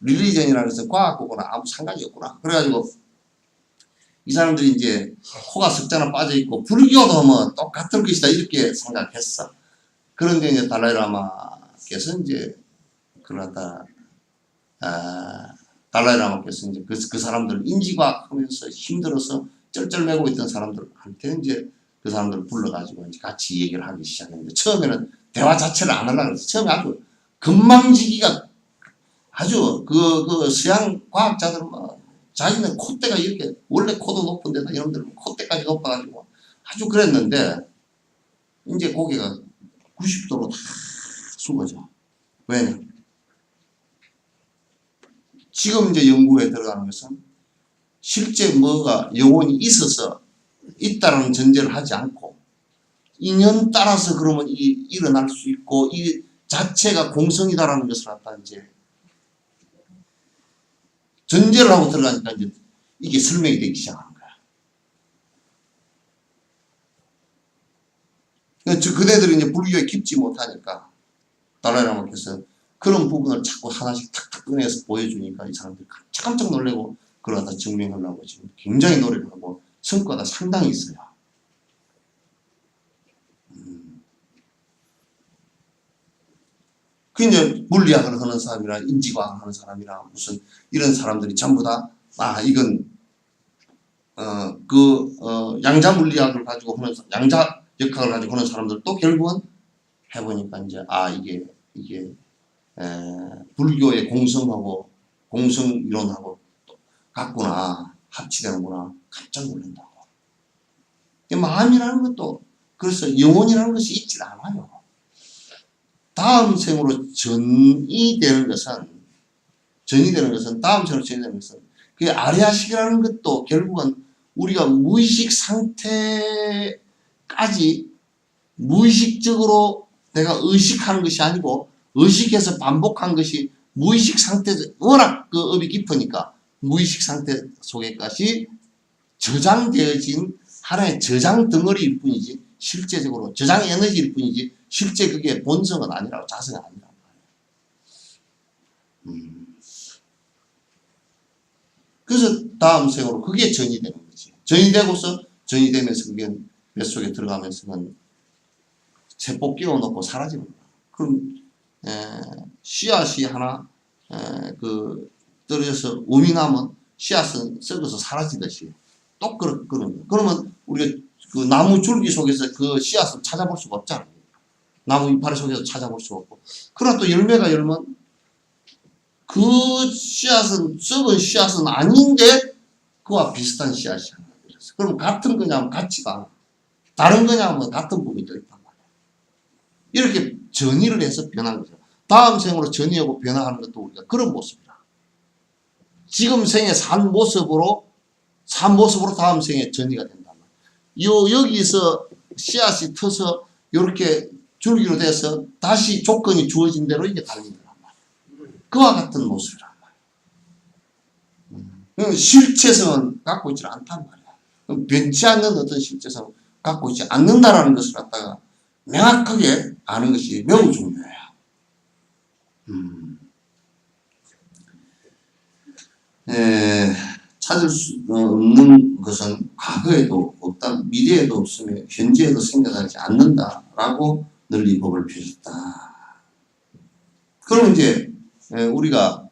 릴리전이라는 것은 과학하고나 아무 상관이 없구나. 그래가지고 이 사람들이 이제 코가 석자나 빠져 있고 불교도 뭐 똑같을 것이다 이렇게 생각했어. 그런데 이제 달라이라마께서 이제 그러다 달라이라마께서 이제 그 사람들 인지과학 하면서 힘들어서 쩔쩔매고 있던 사람들한테 이제 그 사람들을 불러가지고 이제 같이 얘기를 하기 시작했는데 처음에는 대화 자체를 안 하려고 했어. 처음에 아주 건망지기가 아주 그 서양 과학자들은 뭐 자기는 콧대가 이렇게 원래 코도 높은 데다 이놈들은 콧대까지 높아가지고 아주 그랬는데 이제 고개가 90도로 다 숙어져. 왜냐? 지금 이제 연구에 들어가는 것은 실제 뭐가 영혼이 있어서 있다라는 전제를 하지 않고 인연 따라서 그러면 일어날 수 있고 이 자체가 공성이다라는 것을 갖다 이제 전제를 하고 들어가니까 이제 이게 설명이 되기 시작하는 거야. 그러니까 그대들이 이제 불교에 깊지 못하니까 달라이라마께서 그런 부분을 자꾸 하나씩 탁탁 꺼내서 보여주니까 이 사람들이 깜짝 놀래고 그러다 증명하려고 지금 굉장히 노력을 하고 성과가 상당히 있어요. 그 이제 물리학을 하는 사람이나 인지과학을 하는 사람이나 무슨 이런 사람들이 전부 다 이건 양자 물리학을 가지고 하는 양자 역학을 가지고 하는 사람들도 결국은 해보니까 이제 이게 불교의 공성하고 공성 이론하고 같구나 합치되는구나 깜짝 놀란다고. 마음이라는 것도 그래서 영혼이라는 것이 있질 않아요. 다음 생으로 전이 되는 것은 다음 생으로 전이 되는 것은 그 아리아식이라는 것도 결국은 우리가 무의식 상태까지 무의식적으로 내가 의식하는 것이 아니고 의식해서 반복한 것이 무의식 상태 워낙 그 업이 깊으니까 무의식 상태 속에까지 저장되어진 하나의 저장 덩어리일 뿐이지 실제적으로 저장 에너지일 뿐이지 실제 그게 본성은 아니라고 자성은 아니라고. 그래서 다음 생으로 그게 전이 되는 거지. 전이 되고서 전이 되면서 그게 뱃속에 들어가면서는 세포 끼워놓고 사라지는 거야. 그럼 씨앗이 하나 떨어져서 우미 나면 씨앗은 썩어서 사라지듯이 또 그런 거야. 그러면 우리가 그 나무 줄기 속에서 그 씨앗을 찾아볼 수가 없잖아. 나무 이파리 속에서 찾아볼 수가 없고. 그러나 또 열매가 열면 그 씨앗은 썩은 씨앗은 아닌데 그와 비슷한 씨앗이 하나 들었어. 그럼 같은 거냐면 같지가 않아. 다른 거냐면 같은 부분이 더 있단 말이야. 이렇게 전이를 해서 변한 거죠. 다음 생으로 전이하고 변화하는 것도 우리가 그런 모습이다. 지금 생에 산 모습으로 다음 생에 전이가 된단 말이야. 여기서 씨앗이 터서 이렇게 줄기로 돼서 다시 조건이 주어진 대로 이게 달린단 말이야. 그와 같은 모습이란 말이야. 실체성은 갖고 있지 않단 말이야. 변치 않는 어떤 실체성을 갖고 있지 않는다라는 것을 갖다가 명확하게 아는 것이 매우 중요해요. 찾을 수 없는 것은 과거에도 없다, 미래에도 없으며 현재에도 생겨나지 않는다라고 널리 법을 펴줬다. 그럼 이제 우리가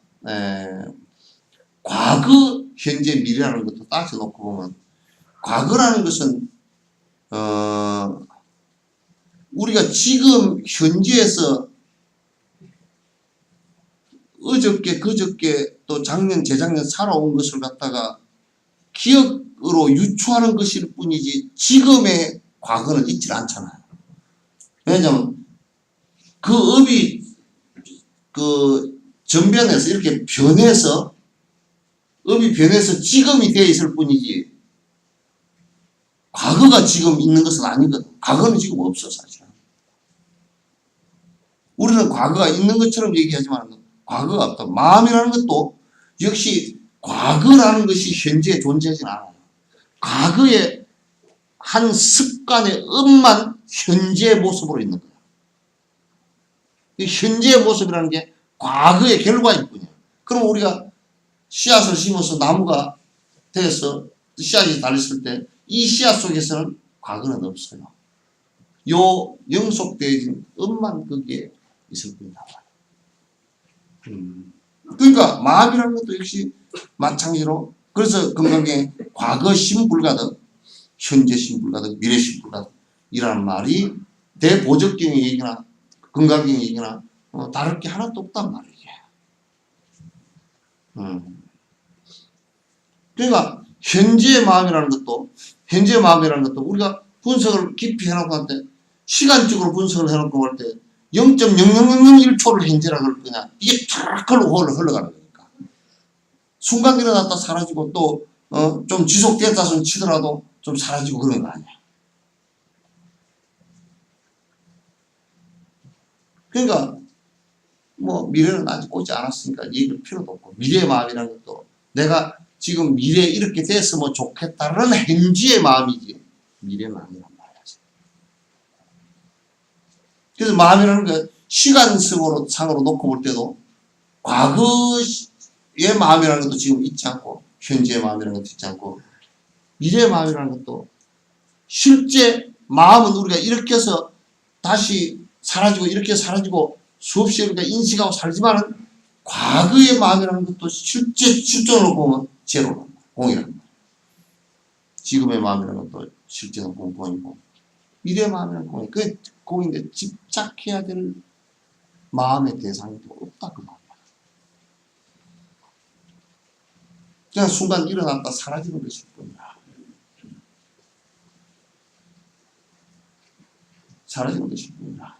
과거, 현재, 미래라는 것도 따져놓고 보면 과거라는 것은 우리가 지금 현재에서 어저께 그저께 또 작년 재작년 살아온 것을 갖다가 기억으로 유추하는 것일 뿐이지 지금의 과거는 있질 않잖아요. 왜냐하면 그 업이 그 전변해서 이렇게 변해서 업이 변해서 지금이 되어 있을 뿐이지 과거가 지금 있는 것은 아니거든. 과거는 지금 없어 사실. 우리는 과거가 있는 것처럼 얘기하지만 과거가 없다. 마음이라는 것도 역시 과거라는 것이 현재에 존재하지는 않아요. 과거의 한 습관의 음만 현재의 모습으로 있는 거예요. 이 현재의 모습이라는 게 과거의 결과일 뿐이에요. 그럼 우리가 씨앗을 심어서 나무가 되어서 씨앗이 달렸을 때 이 씨앗 속에서는 과거는 없어요. 요 영속되어진 음만 거기에 있을 뿐이다. 그러니까 마음이라는 것도 역시 마찬가지로 그래서 건강에 과거 심불가득 현재 심불가득 미래 심불가득이라는 말이 대보적경의 얘기나 건강경의 얘기나 다를 게 하나도 없단 말이에요. 그러니까 현재의 마음이라는 것도 우리가 분석을 깊이 해놓고 할 때 시간적으로 분석을 해놓고 할 때 0.0001초를 현재라 그럴 거냐 이게 쫙 흘러가는 거니까 순간 일어났다 사라지고 또 좀 지속됐다 손 치더라도 좀 사라지고 그런 거 아니야. 그러니까 뭐 미래는 아직 오지 않았으니까 얘기할 필요도 없고 미래의 마음이라는 것도 내가 지금 미래에 이렇게 됐으면 좋겠다는 현지의 마음이지 미래의 마음이란 말이야. 그래서 마음이라는 게 시간상으로 놓고 볼 때도 과거의 마음이라는 것도 지금 있지 않고 현재의 마음이라는 것도 있지 않고 미래의 마음이라는 것도 실제 마음은 우리가 이렇게 해서 다시 사라지고 이렇게 사라지고 수없이 우리가 인식하고 살지만은 과거의 마음이라는 것도 실존으로 보면 제로란 말이야. 공이란 말이야. 지금의 마음이라는 것도 실제는 공이고 미래의 마음이라는 공이 그 공인데 집착해야 될 마음의 대상이 없다 그 말이야. 그냥 순간 일어났다 사라지는 것일 뿐이야. 사라지는 것일 뿐이야.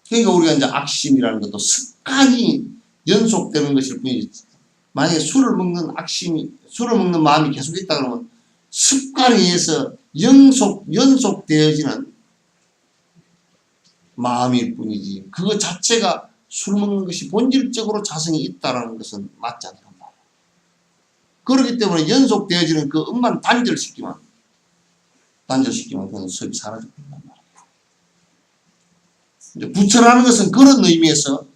그러니까 우리가 이제 악심이라는 것도 습관이 연속되는 것일 뿐이지. 만약에 술을 먹는 마음이 계속 있다 그러면 습관에 의해서 연속되어지는 마음일 뿐이지. 그거 자체가 술 먹는 것이 본질적으로 자성이 있다는 것은 맞지 않단 말이야. 그렇기 때문에 연속되어지는 그 음만 단절시키면 그건 섭이 사라질 거란 말이야. 이제 부처라는 것은 그런 의미에서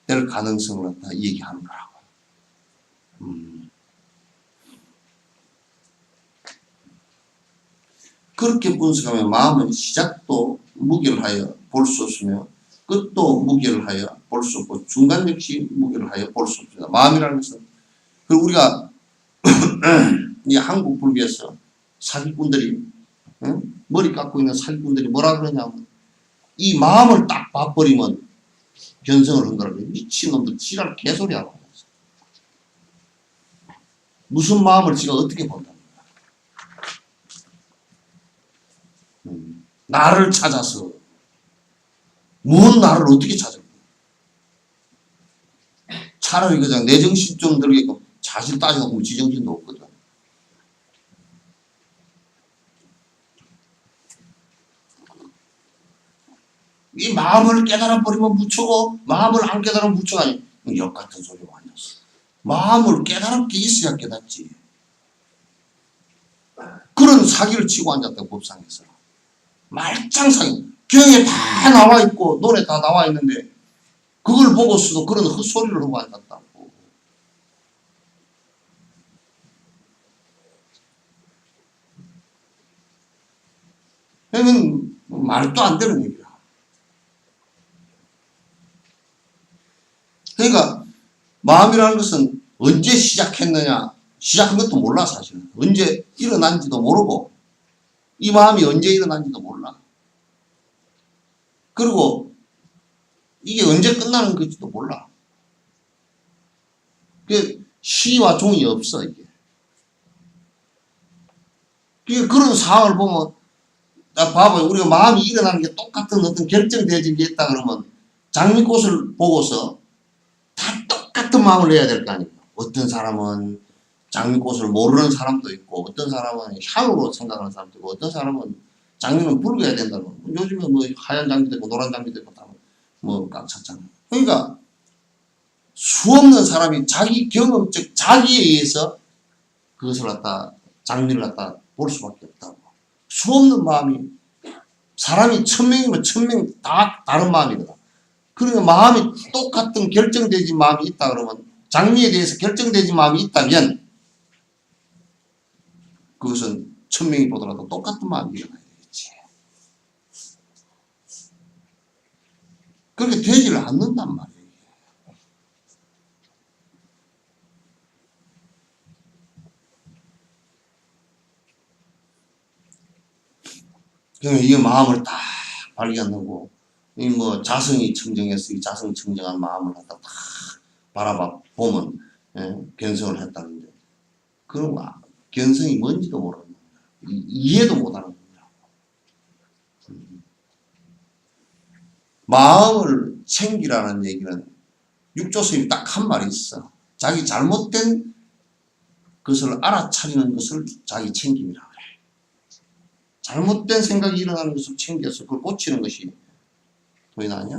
될 가능성을 다 얘기하는 거라고. 그렇게 분석하면 마음은 시작도 무결하여 볼 수 없으며 끝도 무결하여 볼 수 없고 중간 역시 무결하여 볼 수 없습니다. 마음이라는 것은 그리고 우리가 이 한국 불교에서 사기꾼들이 머리 깎고 있는 사기꾼들이 뭐라 그러냐면 이 마음을 딱 봐버리면 변성을 한다고 해요. 미친놈들 지랄 개소리하고 무슨 마음을 지가 어떻게 본다는 거야. 나를 찾아서 뭔 나를 어떻게 찾아? 차라리 그냥 내 정신 좀 들게끔 자실 따지고 보면 지 정신도 없거든. 이 마음을 깨달아 버리면 무초고 마음을 안 깨달으면 무초가 아니 역 같은 소리 완졌어. 마음을 깨달을 게 있어야 깨닫지. 그런 사기를 치고 앉았다고 법상에서. 말짱 사기. 경에 다 나와 있고 논에 다 나와 있는데 그걸 보고서도 그런 헛소리를 하고 앉았다고. 그러면 말도 안 되는 얘기야. 그러니까 마음이라는 것은 언제 시작했느냐 시작한 것도 몰라 사실은. 언제 일어난지도 모르고 이 마음이 언제 일어난지도 몰라. 그리고 이게 언제 끝나는 건지도 몰라. 시와 종이 없어 이게. 그런 상황을 보면 봐봐요. 우리가 마음이 일어나는 게 똑같은 어떤 결정되어진 게 있다 그러면 장미꽃을 보고서 다 똑같은 마음을 내야 될 거 아닙니까? 어떤 사람은 장미꽃을 모르는 사람도 있고 어떤 사람은 향으로 생각하는 사람도 있고 어떤 사람은 장미는 붉어야 된다는 거. 요즘에 뭐 하얀 장미도 있고 노란 장미도 있고 다 뭐 꽉 찼잖아요. 그러니까 수없는 사람이 자기 경험적 자기에 의해서 그것을 갖다 장미를 갖다 볼 수밖에 없다고. 수없는 마음이 사람이 1000명이면 1000명 다 다른 마음이거든. 그러니까 마음이 똑같은 결정되지 마음이 있다 그러면 장미에 대해서 결정되지 마음이 있다면 그것은 1000명이 보더라도 똑같은 마음이 일어나야 되겠지. 그렇게 되지를 않는단 말이에요. 그러니까 이 마음을 딱 발견하고 이 뭐 자성이 청정해서 이 자성 청정한 마음을 갖다 딱 바라봐 보면 견성을 했다는데 그런 견성이 뭔지도 모르는 거야. 이해도 못하는 거야. 마음을 챙기라는 얘기는 육조스님이 딱 한 말이 있어. 자기 잘못된 것을 알아차리는 것을 자기 챙김이라 그래. 잘못된 생각이 일어나는 것을 챙겨서 그걸 고치는 것이 보이나 아니야?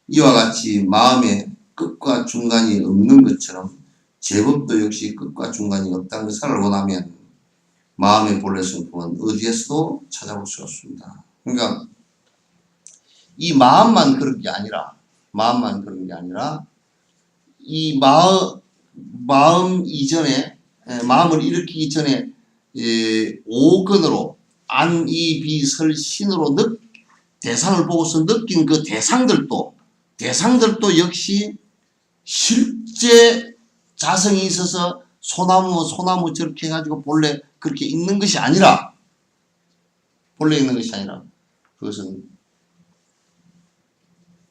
이와 같이 마음에 끝과 중간이 없는 것처럼 제법도 역시 끝과 중간이 없다는 것을 알고 나면 마음의 본래 성품은 어디에서도 찾아볼 수 없습니다. 그러니까 이 마음만 그런 게 아니라 이 마음 이전에 마음을 일으키기 전에 오근으로 안, 이, 비, 설, 신으로 대상을 보고서 느낀 그 대상들도 역시 실제 자성이 있어서 소나무 저렇게 해가지고 본래 그렇게 있는 것이 아니라 그것은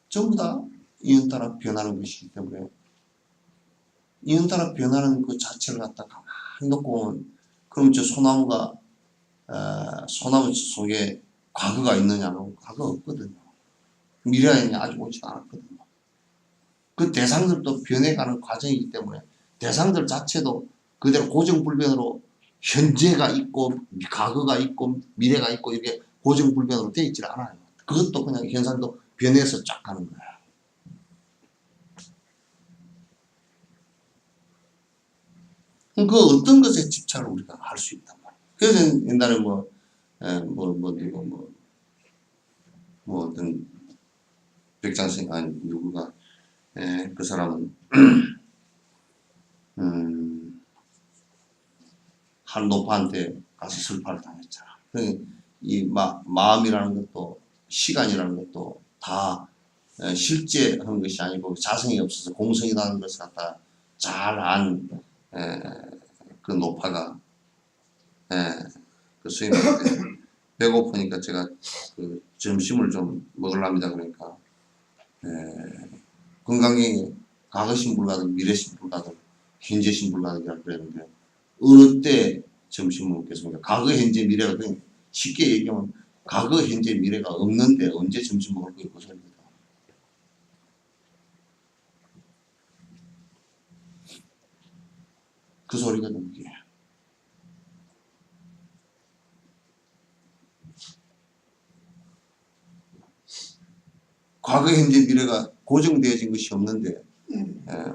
전부 다 이윤따라 변하는 것이기 때문에 이윤따라 변하는 그 자체를 갖다 가만히 놓고 보면 그럼 저 소나무 속에 과거가 있느냐면 과거 없거든요. 미래가 있냐 아직 오지 않았거든요. 그 대상들도 변해가는 과정이기 때문에 대상들 자체도 그대로 고정불변으로 현재가 있고 과거가 있고 미래가 있고 이렇게 고정불변으로 되어 있질 않아요. 그것도 그냥 현상도 변해서 쫙 가는 거야. 그 어떤 것에 집착을 우리가 할 수 있단 말이야. 그래서 옛날에 어떤 백장생 아니 누구가 그 사람은 한 노파한테 가서 설파를 당했잖아. 이 마음이라는 것도 시간이라는 것도 다 실제 하는 것이 아니고 자성이 없어서 공성이라는 것을 갖다 잘 안 그 노파가 그 스님한테 배고프니까 제가 그 점심을 좀 먹으랍니다. 그러니까 건강이 과거신 불가능, 미래신 불가능, 현재신 불가능이라고 그랬는데 어느 때 점심을 먹겠습니까? 과거, 현재, 미래가 그냥 쉽게 얘기하면 과거, 현재, 미래가 없는데 언제 점심 먹을 거예요? 그 소리입니다. 그 소리거든요. 이게. 과거, 현재, 미래가 고정되어진 것이 없는데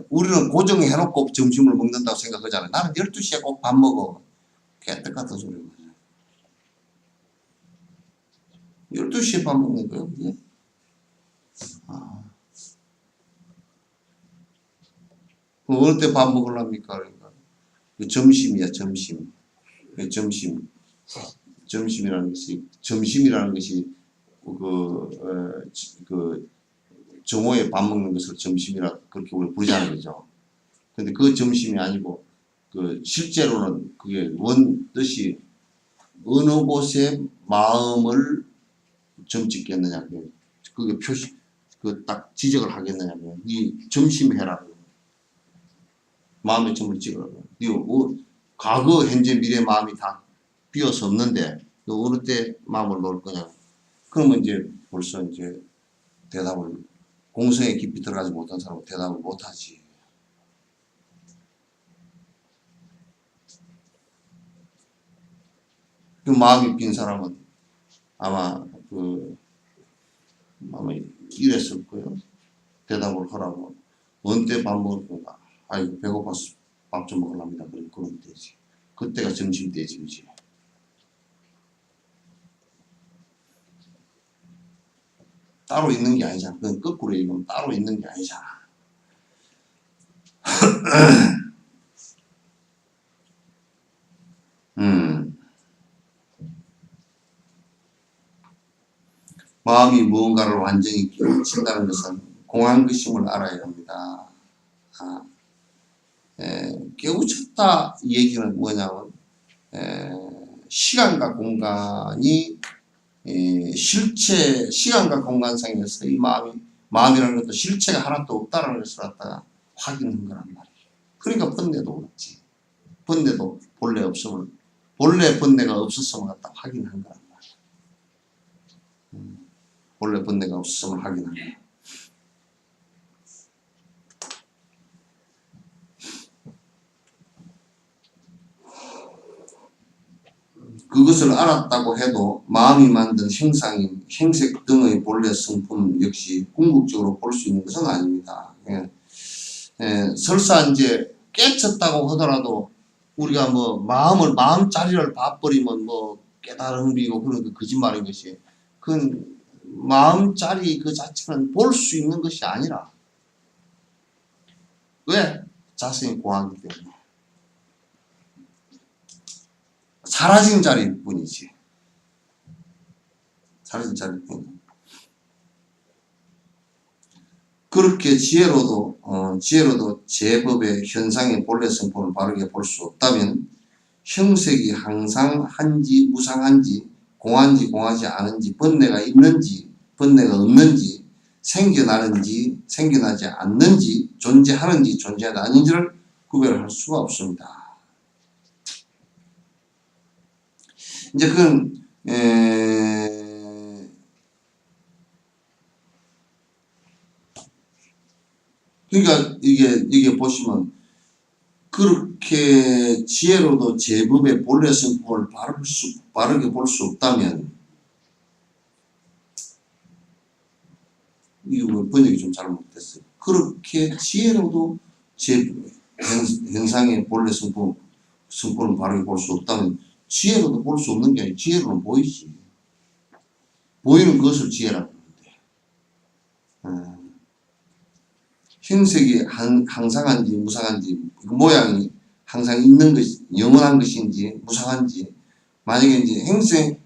우리는 고정해놓고 점심을 먹는다고 생각하잖아요. 나는 12시에 꼭 밥 먹어. 개떡 같은 소리거든요. 12시에 밥 먹는 거예요, 그게? 어느 때 밥 먹으랍니까? 그러니까. 점심이야, 점심. 점심이라는 것이 정오에 밥 먹는 것을 점심이라 그렇게 우리 부르자는 거죠. 근데 그 점심이 아니고 실제로는 그게 원 뜻이 어느 곳에 마음을 점찍겠느냐, 그게 딱 지적을 하겠느냐, 이 점심해라. 마음의 점을 찍으라고. 과거, 현재, 미래 마음이 다 비어서 없는데 어느 때 마음을 놓을 거냐. 그러면 이제 벌써 이제 대답을 공성에 깊이 들어가지 못한 사람은 대답을 못하지. 그 마음이 빈 사람은 아마 아마 이랬을 거예요. 대답을 하라고. 언제 밥 먹을 건가? 아이고 배고파서 밥 좀 먹으랍니다. 그러면 되지. 그때가 점심 때지, 그지? 따로 있는 게 아니잖아. 그건 거꾸로 얘기하면 따로 있는 게 아니잖아. 마음이 무언가를 완전히 끼친다는 것은 공한 것임을 알아야 합니다. 깨우쳤다 이 얘기는 뭐냐면 시간과 공간이 실체, 시간과 공간상에서 이 마음이라는 것도 실체가 하나도 없다는 것을 갖다가 확인한 거란 말이에요. 그러니까 번뇌도 없지. 번뇌도 본래 번뇌가 없었음을 갖다 확인한 거란 말이에요. 본래 번뇌가 없었음을 확인한 거예요. 그것을 알았다고 해도 마음이 만든 형상인 행색 등의 본래 성품 역시 궁극적으로 볼 수 있는 것은 아닙니다. 설사 이제 깨쳤다고 하더라도 우리가 뭐 마음자리를 봐버리면 뭐 깨달음이고 그런 거 거짓말인 것이, 그건 마음자리 그 자체는 볼 수 있는 것이 아니라, 왜? 자신이 공하기 때문에. 사라진 자리일 뿐이지. 사라진 자리일 뿐이야. 그렇게 지혜로도 제법의 현상의 본래 성품을 바르게 볼 수 없다면 형색이 항상 한지 무상한지 공한지 공하지 않은지 번뇌가 있는지 번뇌가 없는지 생겨나는지 생겨나지 않는지 존재하는지 존재하지 않는지를 구별할 수가 없습니다. 이제 그건 그러니까 이게 보시면 그렇게 지혜로도 제법의 본래 성품을 바르게 볼 수 없다면, 이거 번역이 좀 잘못됐어요. 그렇게 지혜로도 현상의 본래 성품을 바르게 볼 수 없다면 지혜로도 볼 수 없는 게 아니라 지혜로는 보이지. 보이는 것을 지혜라고 하는데, 형색이 항상한지 무상한지, 모양이 항상 있는 것이 영원한 것인지 무상한지, 만약에 이제 행색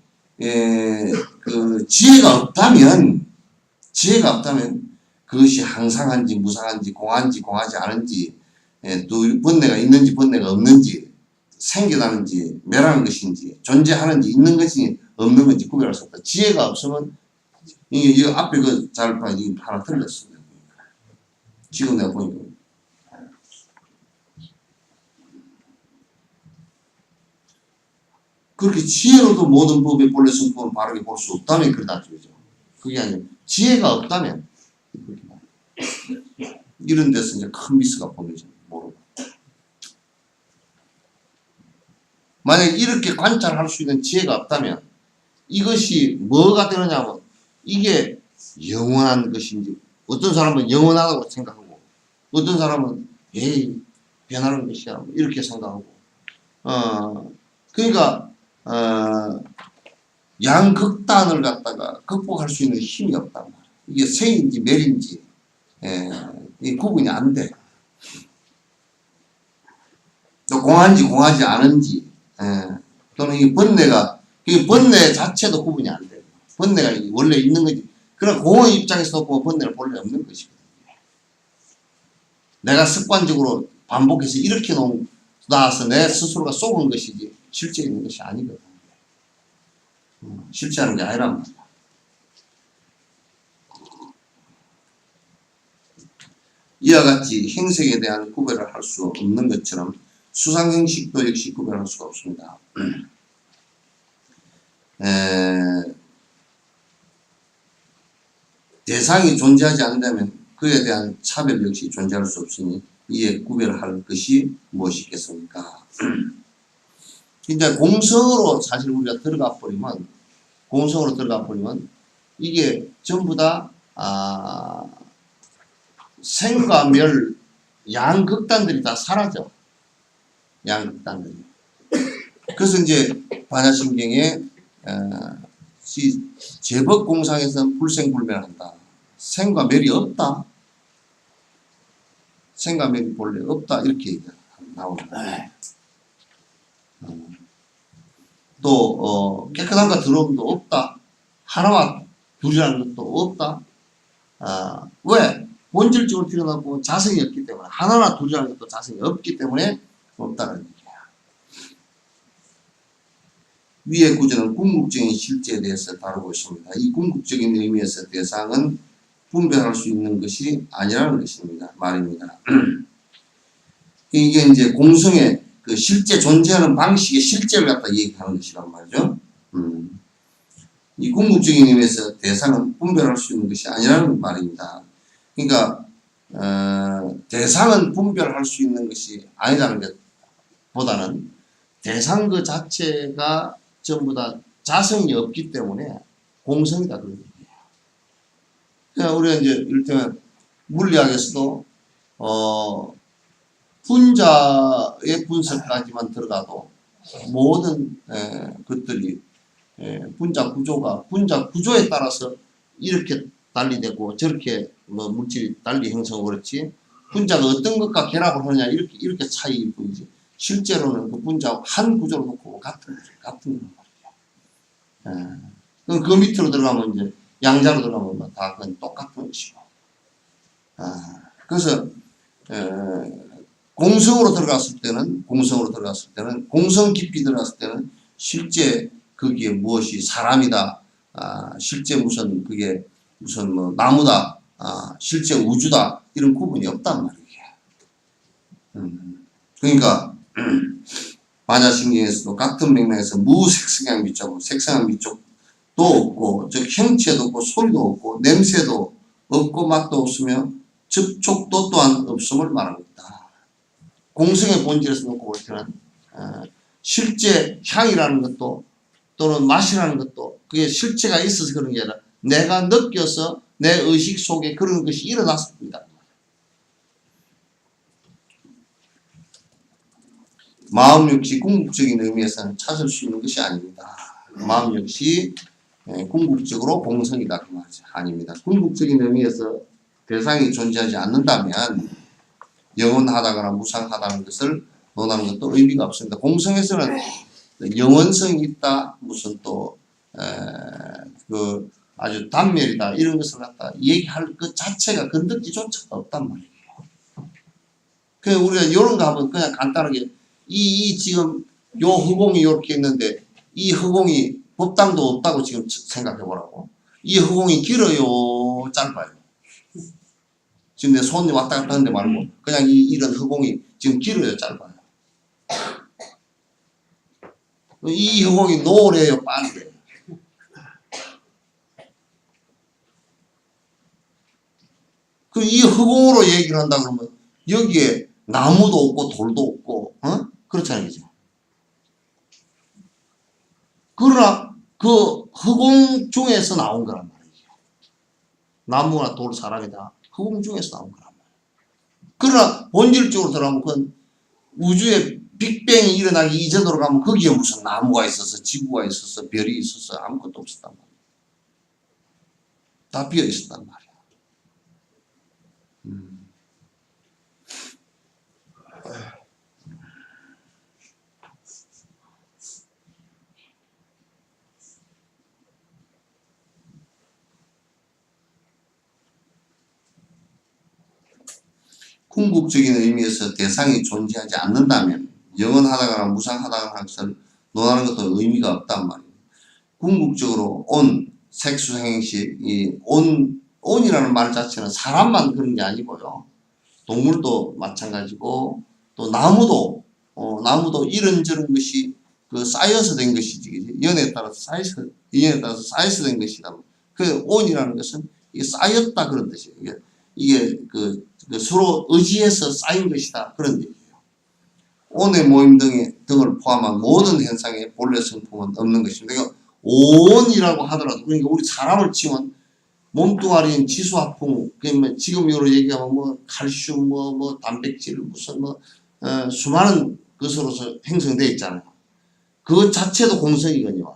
그 지혜가 없다면 그것이 항상한지 무상한지 공한지 공하지 않은지, 또 번뇌가 있는지 번뇌가 없는지 생겨나는지 멸하는 것인지 존재하는지 있는 것이 없는 건지 구별할 수 없다. 지혜가 없으면 이 앞에 그 잘 봐, 이 하나 틀렸어요. 지금 내가 보니까 그렇게 지혜로도 모든 법의 본래 성품을 바르게 볼 수 없다면 그러다 주죠. 그게 아니고 지혜가 없다면 이런 데서 이제 큰 미스가 보이죠. 모르고. 만약 이렇게 관찰할 수 있는 지혜가 없다면 이것이 뭐가 되느냐면 이게 영원한 것인지, 어떤 사람은 영원하다고 생각하고 어떤 사람은 변하는 것이야 이렇게 생각하고, 그러니까 양극단을 갖다가 극복할 수 있는 힘이 없단 말이야. 이게 세인지 멸인지 이 구분이 안 돼. 또 공한지 공하지 않은지, 또는 이 번뇌 자체도 구분이 안 돼. 번뇌가 원래 있는 거지. 그러나 공의 입장에서 보면 번뇌는 본래 없는 것이거든요. 내가 습관적으로 반복해서 이렇게 나와서 내 스스로가 속은 것이지 실제 있는 것이 아니거든. 실제하는 게 아니란 말이야. 이와 같이 행색에 대한 구별을 할 수 없는 것처럼 수상형식도 역시 구별할 수가 없습니다. 대상이 존재하지 않는다면 그에 대한 차별 역시 존재할 수 없으니 이에 구별할 것이 무엇이겠습니까? 이제 공성으로 사실 우리가 들어가 버리면 이게 전부 다 생과 멸 양극단들이 다 사라져. 양극단들이. 그래서 이제 반야심경에 제법공상에서는 불생불멸한다. 생과 멸이 없다. 생과 멸이 본래 없다. 이렇게 나옵니다. 또 깨끗함과 더러움도 없다. 하나와 둘이라는 것도 없다. 왜? 본질적으로 드러나고 자성이 없기 때문에 하나나 둘이라는 것도 자성이 없기 때문에 없다는 얘기야. 위의 구절은 궁극적인 실제에 대해서 다루고 있습니다. 이 궁극적인 의미에서 대상은 분별할 수 있는 것이 아니라는 것입니다. 말입니다. 이게 이제 공성의 그 실제 존재하는 방식의 실제를 갖다 얘기하는 것이란 말이죠. 이 궁극적인 의미에서 대상은 분별할 수 있는 것이 아니라는 말입니다. 그러니까 대상은 분별할 수 있는 것이 아니라는 것보다는 대상 그 자체가 전부 다 자성이 없기 때문에 공성이다 그런 얘기예요. 그러니까 우리가 이제 이를테면 물리학에서도 분자의 분석까지만 들어가도 모든 것들이 분자 구조에 따라서 이렇게 달리되고 저렇게 뭐 물질이 달리 형성하고 그렇지 분자가 어떤 것과 결합을 하느냐 이렇게 차이일 뿐이지 실제로는 그 분자 한 구조로 놓고 같은 거란 말이에요. 그럼 그 밑으로 들어가면 이제 양자로 들어가면 다 그건 똑같은 것이고. 그래서 공성으로 들어갔을 때는 공성 깊이 들어갔을 때는 실제 거기에 무엇이 사람이다. 실제 무슨 그게 무슨 뭐 나무다. 실제 우주다. 이런 구분이 없단 말이에요. 그러니까 반야심경에서도 같은 맥락에서 무색성향 미적, 색성향 미적도 없고 즉 형체도 없고 소리도 없고 냄새도 없고 맛도 없으며 접촉도 또한 없음을 말하고 있다. 공성의 본질에서 놓고 볼 때는 실제 향이라는 것도 또는 맛이라는 것도 그게 실체가 있어서 그런 게 아니라 내가 느껴서 내 의식 속에 그런 것이 일어났습니다. 마음 역시 궁극적인 의미에서는 찾을 수 있는 것이 아닙니다. 마음 역시 궁극적으로 공성이다 그 말이죠. 아닙니다. 궁극적인 의미에서 대상이 존재하지 않는다면 영원하다거나 무상하다는 것을 논하는 것도 의미가 없습니다. 공성에서는 영원성이 있다, 무슨 또 그 아주 단멸이다 이런 것을 갖다 얘기할 것 자체가 건덕지조차 없단 말이에요. 그 우리가 이런 거 하면 그냥 간단하게 이 지금 요 허공이 이렇게 있는데 이 허공이 법당도 없다고 지금 생각해 보라고. 이 허공이 길어요, 짧아요. 지금 내 손이 왔다 갔다 하는데 말고 그냥 이런 허공이 지금 길어요, 짧아요. 이 허공이 노래요, 빨개요. 그 이 허공으로 얘기를 한다 그러면 여기에 나무도 없고 돌도 없고 그렇잖아요, 그죠? 그러나 그 허공 중에서 나온 거란 말이죠. 나무나 돌, 사람이 다 허공 중에서 나온 거란 말이에요. 그러나 본질적으로 들어가면 그건 우주에 빅뱅이 일어나기 이전으로 가면 거기에 무슨 나무가 있어서 지구가 있어서 별이 있어서 아무것도 없었단 말이에요. 다 비어 있었단 말이에요. 궁극적인 의미에서 대상이 존재하지 않는다면 영원하다거나 무상하다거나 것을 논하는 것도 의미가 없단 말이에요. 궁극적으로 색수생식, 온이라는 말 자체는 사람만 그런 게 아니고요. 동물도 마찬가지고 또 나무도 이런저런 것이 그 쌓여서 된 것이지. 인연에 따라서 쌓여서 된 것이다. 그 온이라는 것은 이게 쌓였다 그런 뜻이에요. 이게 서로 의지해서 쌓인 것이다 그런 얘기예요. 온의 모임 등을 포함한 모든 현상의 본래 성품은 없는 것입니다. 그러니까 온이라고 하더라도 그러니까 우리 사람을 치면 몸뚱아리인 지수화풍 그러면 지금으로 얘기하면 뭐 칼슘 뭐 단백질 무슨 수많은 것으로서 형성되어 있잖아요. 그 자체도 공성이거든요.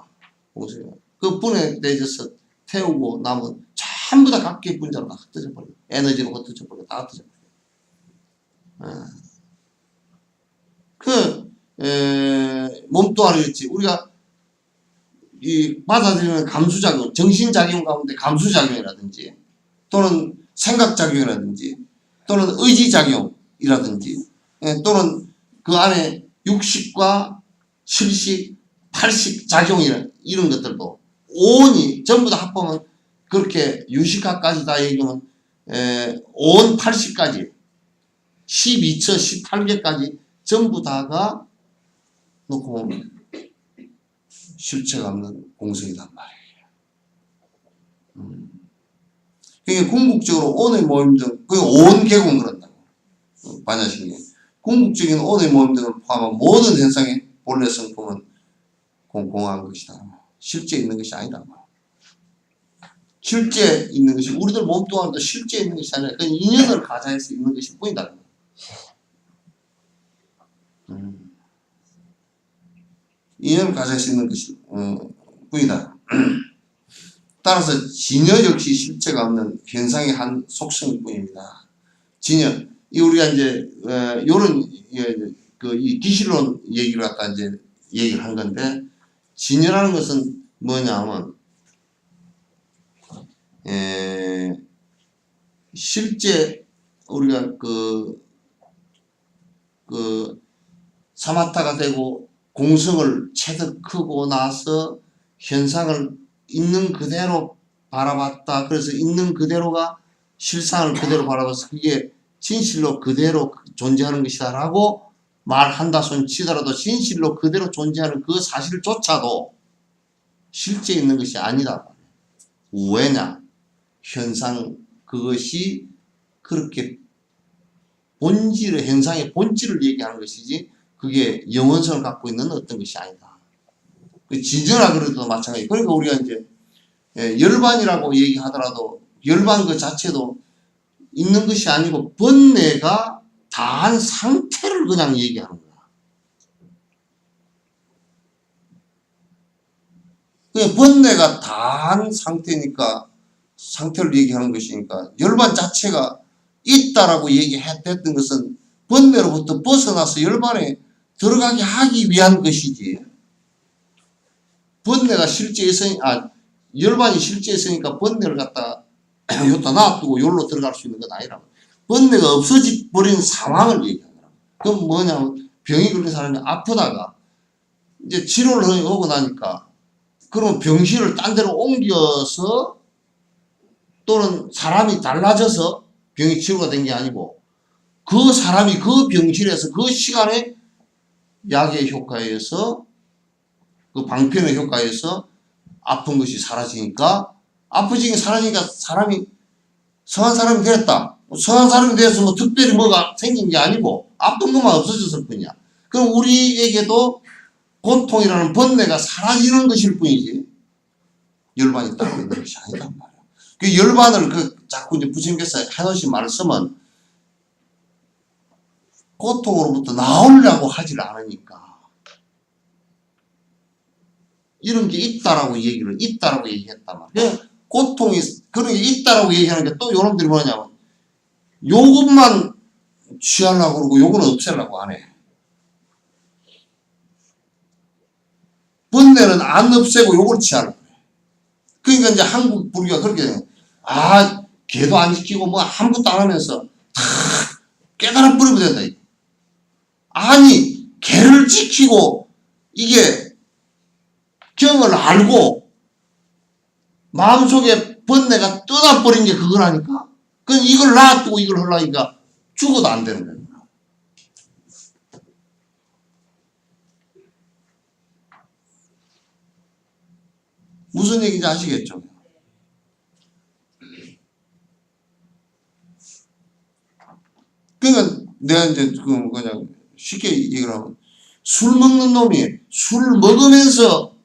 공성이. 그 분해되어서 태우고 나면 전부 다 각기 분자로 다 흩어져 버려요. 에너지로 흩어져 버려요. 다 흩어져 버려요. 몸뚱아리였지. 우리가 이 받아들이는 감수작용, 정신작용 가운데 감수작용이라든지 또는 생각작용이라든지 또는 의지작용이라든지 또는 그 안에 육식과 실식, 팔식 작용이나 이런 것들도 온이 전부 다 합하면 그렇게 유식학까지 다 얘기하면 온 80까지 12처 18개까지 전부 다가 놓고 보면 실체가 없는 공성이단 말이에요. 그러니까 궁극적으로 온의 모임 등, 온 계공 그런다고. 반야신이. 궁극적인 온의 모임 등을 포함한 모든 현상의 본래 성품은 공공한 것이다. 실제 있는 것이 아니다. 실제 있는 것이, 우리들 몸뚱아리도 실제 있는 것이 아니라 그 인연을 가자해서 있는 것일 뿐이다. 인연을 가자해서 있는 것이 뿐이다. 따라서 진여 역시 실체가 없는 현상의 한 속성일 뿐입니다. 진여, 이 우리가 이제 요런 이 기실론 얘기를 갖다 이제 얘기를 한 건데, 진여라는 것은 뭐냐면 실제 우리가 사마타가 되고 공성을 체득하고 나서 현상을 있는 그대로 바라봤다. 그래서 있는 그대로가 실상을 그대로 바라봐서 그게 진실로 그대로 존재하는 것이다 라고 말한다 손 치더라도 진실로 그대로 존재하는 그 사실조차도 실제 있는 것이 아니다. 왜냐? 현상 그것이 그렇게 본질의 현상의 본질을 얘기하는 것이지 그게 영원성을 갖고 있는 어떤 것이 아니다. 진저라 그래도 마찬가지. 그러니까 우리가 이제 열반이라고 얘기하더라도 열반 그 자체도 있는 것이 아니고 번뇌가 다한 상태를 그냥 얘기하는 거야. 그냥 번뇌가 다한 상태니까 상태를 얘기하는 것이니까 열반 자체가 있다라고 얘기했던 것은 번뇌로부터 벗어나서 열반에 들어가게 하기 위한 것이지. 번뇌가 실제 있으니까 열반이 실제 있으니까 번뇌를 갖다 여기다 놔두고 여기로 들어갈 수 있는 건 아니라고. 번뇌가 없어져 버린 상황을 얘기하는 거라고. 그럼 뭐냐면 병이 걸린 사람이 아프다가 이제 치료를 하고 나니까 그러면 병실을 딴 데로 옮겨서 또는 사람이 달라져서 병이 치료가 된 게 아니고 그 사람이 그 병실에서 그 시간에 약의 효과에 의해서 그 방편의 효과에 의해서 아픈 것이 사라지니까 아프지게 사라지니까 사람이 성한 사람이 되었다. 성한 사람이 되어서 뭐 특별히 뭐가 생긴 게 아니고 아픈 것만 없어졌을 뿐이야. 그럼 우리에게도 고통이라는 번뇌가 사라지는 것일 뿐이지 열반이 따로 있는 것이 아니단 말이야. 그 열반을 자꾸 이제 부처님께서 해놓으신 말을 쓰면 고통으로부터 나오려고 하질 않으니까 이런 게 있다라고 얘기했단 말이야. 고통이 그런 게 있다라고 얘기하는 게 또 요놈들이 뭐냐면 요것만 취하려고 그러고 요거는 없애려고 안 해. 번뇌는 안 없애고 요걸 취하려고 해. 그러니까 이제 한국 불교가 그렇게 개도 안 지키고 뭐 아무것도 안 하면서 다 깨달아 버리면 된다. 아니 개를 지키고 이게 경을 알고 마음속에 번뇌가 떠나버린 게 그거라니까. 그럼 이걸 놔두고 이걸 하려니까 죽어도 안 되는 거야. 무슨 얘기인지 아시겠죠? 그러니까 내가 이제 그냥 쉽게 얘기를 하면 술 먹는 놈이 술을 먹으면서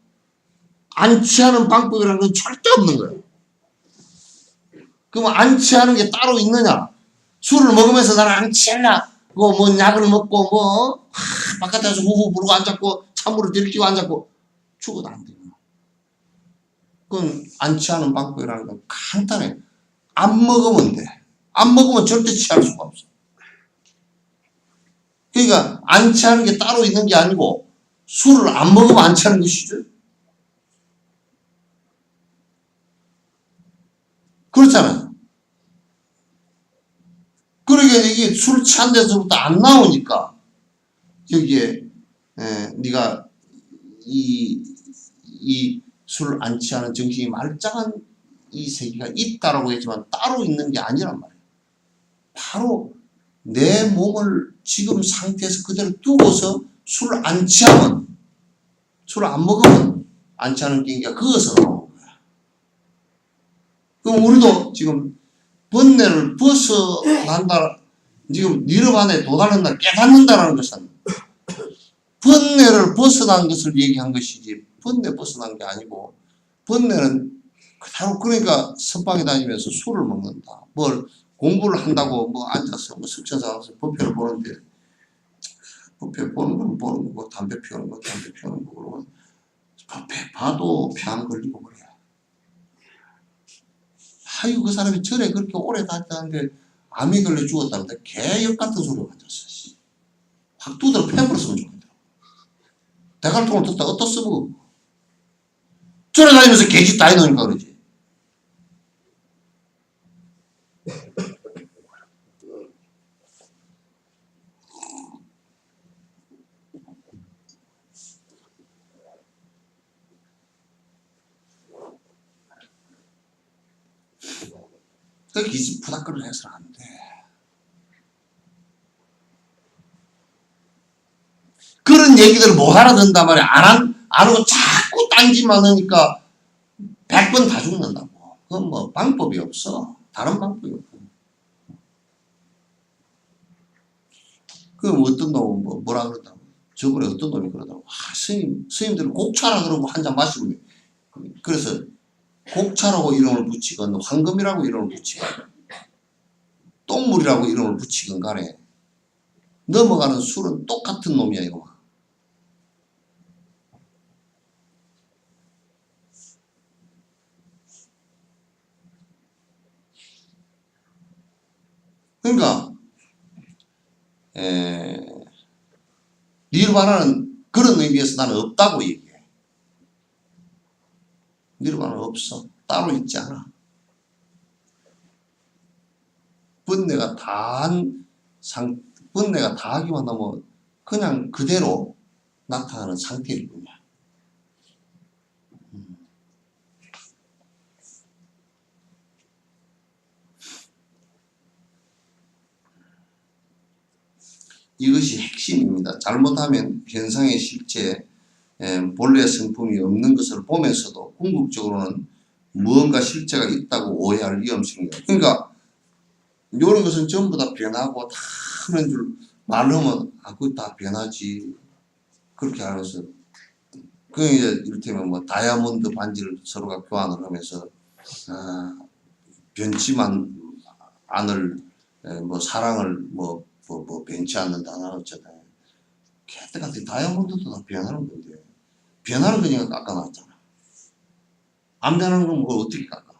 안 취하는 방법이라는 건 절대 없는 거예요. 그럼 안 취하는 게 따로 있느냐? 술을 먹으면서 나는 안 취할라. 뭐 약을 먹고 바깥에서 후후 부르고 앉았고 찬물을 들이키고 앉았고 죽어도 안 돼요. 그건 안 취하는 방법이라는 건 간단해. 안 먹으면 돼. 안 먹으면 절대 취할 수가 없어. 그러니까 안 취하는 게 따로 있는 게 아니고 술을 안 먹으면 안 취하는 것이죠. 그렇잖아요. 그러니까 이게 술 취한 데서부터 안 나오니까 여기에 네가 이 술 안 취하는 정신이 말짱한 이 세계가 있다라고 했지만 따로 있는 게 아니란 말이에요. 바로 내 몸을 지금 상태에서 그대로 두고서 술 안 취하면, 술 안 먹으면 안 취하는 경기가 그것으로 나오는 거야. 그럼 우리도 지금 번뇌를 벗어난다, 지금 니르바나에 도달한다, 깨닫는다라는 것은 번뇌를 벗어난 것을 얘기한 것이지 번뇌 벗어난 게 아니고, 번뇌는 바로 그러니까 선방에 다니면서 술을 먹는다. 뭘 공부를 한다고 앉아서 석천사에서 법회를 보는데, 법회 보는 건 보는 거고 담배 피우는 건 담배 피우는 거고, 그러면 법회 봐도 폐암 걸리고 그래. 아유, 그 사람이 절에 그렇게 오래 다녔다는데 암이 걸려 죽었다는데 개역 같은 소리가 앉았어. 확 두드려 패버렸으면 좋겠다. 대갈통을 듣다 어떻습니까? 절에 다니면서 개짓 다 해놓으니까 그러지. 그 기집 푸닥거리를 해서는 안 돼. 그런 얘기들을 못 알아듣는단 말이야. 안 하고 자꾸 딴짓만 하니까 100번 다 죽는다고. 그건 방법이 없어. 다른 방법이 없어. 그럼 어떤 놈은 뭐라 그러더라고. 저번에 어떤 놈이 그러더라고. 스님들은 곡차라 그러고 한 잔 마시고. 그래서 곡차라고 이름을 붙이건 황금이라고 이름을 붙이건 똥물이라고 이름을 붙이건 간에 넘어가는 술은 똑같은 놈이야 이거. 그러니까 니르바나는 그런 의미에서 나는 없다고 얘기해. 니르바나는 없어. 따로 있지 않아. 번뇌가 번뇌가 다하기만 하면 그냥 그대로 나타나는 상태일 뿐이야. 이것이 핵심입니다. 잘못하면 현상의 실체, 본래 성품이 없는 것을 보면서도 궁극적으로는 무언가 실체가 있다고 오해할 위험성이 있다. 그러니까 이런 것은 전부 다 변하고 다 하는 줄 말하면 그거 다 변하지. 그렇게 하면서 그 이제 이를테면 다이아몬드 반지를 서로가 교환을 하면서 변치만 않을 사랑을 변치 않는다 어쩌다. 걔들 같은 다이아몬드도 다 변하는 건데 변하는 거니까 깎아놨잖아. 안 변하는 건 뭘 어떻게 깎아?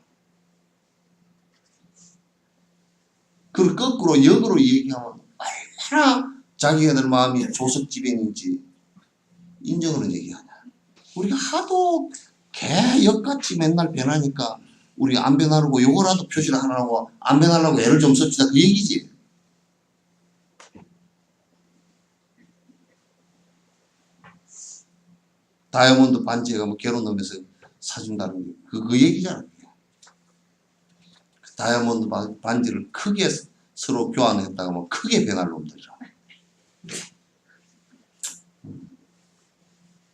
그걸 거꾸로 역으로 얘기하면 얼마나 자기네들 마음이 조석지변인지 인정으로 얘기하냐. 우리가 하도 개역같이 맨날 변하니까 우리 안 변하려고 요거라도 표시를 하나 하고 안 변하려고 애를 좀 씁시다 그 얘기지. 다이아몬드 반지가 결혼하면서 사준다는 게 그 얘기잖아. 다이아몬드 반지를 크게 서로 교환했다가 크게 변할 놈들이라.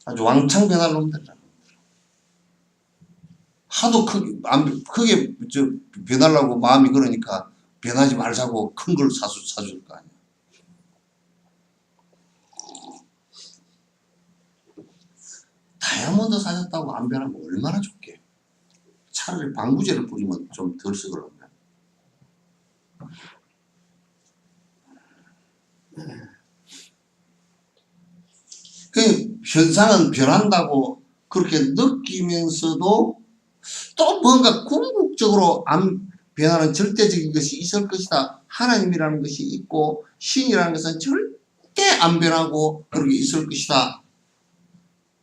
아주 왕창 변할 놈들이라. 하도 크게 변하려고 마음이 그러니까 변하지 말자고 큰 걸 사줄 거 아니야. 다이아몬드 사줬다고 안 변하면 얼마나 좋게. 차라리 방부제를 뿌리면 좀 덜 쓰거든요. 그 현상은 변한다고 그렇게 느끼면서도 또 뭔가 궁극적으로 안 변하는 절대적인 것이 있을 것이다. 하나님이라는 것이 있고 신이라는 것은 절대 안 변하고 그렇게 있을 것이다.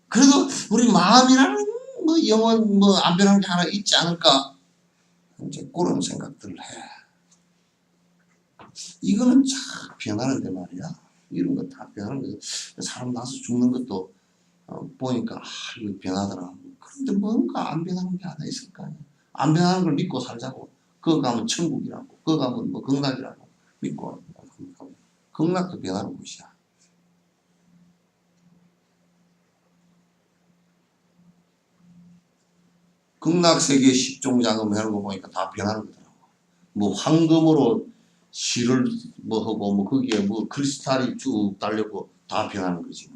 그래도 우리 마음이라는 뭐 영혼 뭐 안 변하는 게 하나 있지 않을까? 이제 그런 생각들을 해. 이거는 참 변하는데 말이야. 이런 거 다 변하는 거죠. 사람 나서 죽는 것도 보니까 이거 변하더라. 그런데 뭔가 안 변하는 게 하나 있을 거 아니야. 안 변하는 걸 믿고 살자고. 그거 가면 천국이라고. 그거 가면 뭐 극락이라고 믿고. 극락도 변하는 곳이야. 극락세계 10종 자금 하는 거 보니까 다 변하는 거더라고. 뭐 황금으로 실을 뭐 하고 뭐 거기에 뭐 크리스탈이 쭉 달렸고 다 변하는 거지.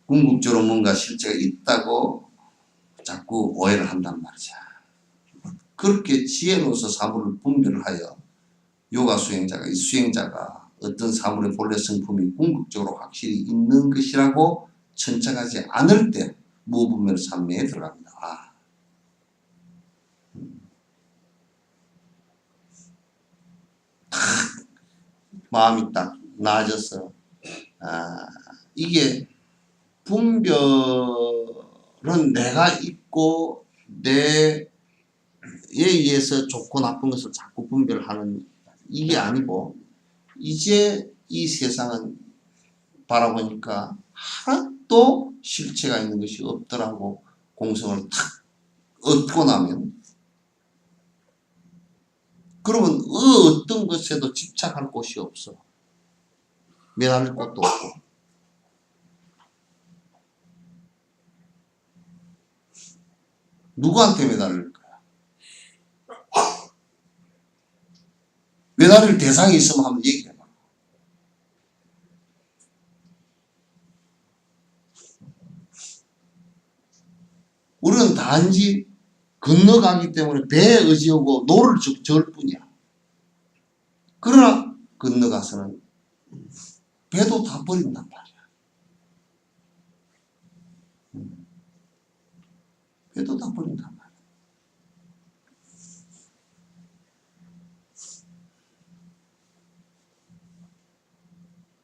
궁극적으로 뭔가 실체가 있다고 자꾸 오해를 한단 말이야. 그렇게 지혜로서 사물을 분별하여 요가 수행자가 이 수행자가 어떤 사물의 본래 성품이 궁극적으로 확실히 있는 것이라고 천착하지 않을 때 무분별 삼매에 들어갑니다. 마음이 딱 나아져서 이게 분별은 내가 있고 내에 의해서 좋고 나쁜 것을 자꾸 분별하는 이게 아니고 이제 이 세상은 바라보니까 하나도 실체가 있는 것이 없더라고 공성을 탁 얻고 나면 그러면 어떤 것에도 집착할 곳이 없어. 매달릴 곳도 없고. 누구한테 매달릴 거야? 매달릴 대상이 있으면 한번 얘기해봐. 우리는 단지 건너가기 때문에 배에 의지하고 노를 저을 뿐이야. 그러나 건너가서는 배도 다 버린단 말이야. 배도 다 버린단 말이야.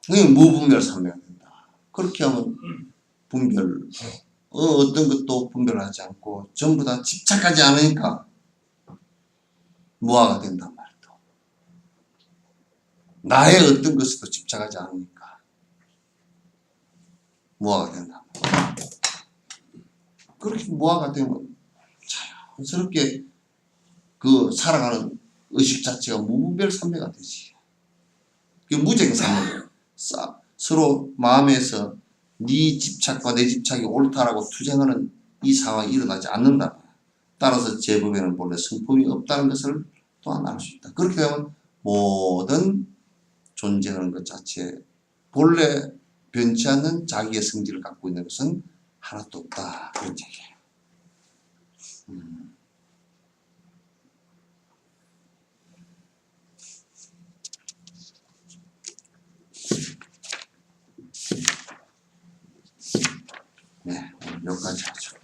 그게 무분별 삼매가 된다. 그렇게 하면 분별, 어떤 것도 분별하지 않고 전부 다 집착하지 않으니까 무아가 된단 말이야. 나의 어떤 것에도 집착하지 않으니까 무아가 된단 말이야. 그렇게 무아가 되면 자연스럽게 그 살아가는 의식 자체가 무분별 삼매가 되지. 그게 무쟁 삼매예요. 서로 마음에서 네 집착과 내 집착이 옳다라고 투쟁하는 이 상황이 일어나지 않는다. 따라서 제법에는 본래 성품이 없다는 것을 또한 알 수 있다. 그렇게 되면 모든 존재하는 것 자체 본래 변치 않는 자기의 성질을 갖고 있는 것은 하나도 없다. 그런 얘기예요. 네, 오늘 여기까지 하죠.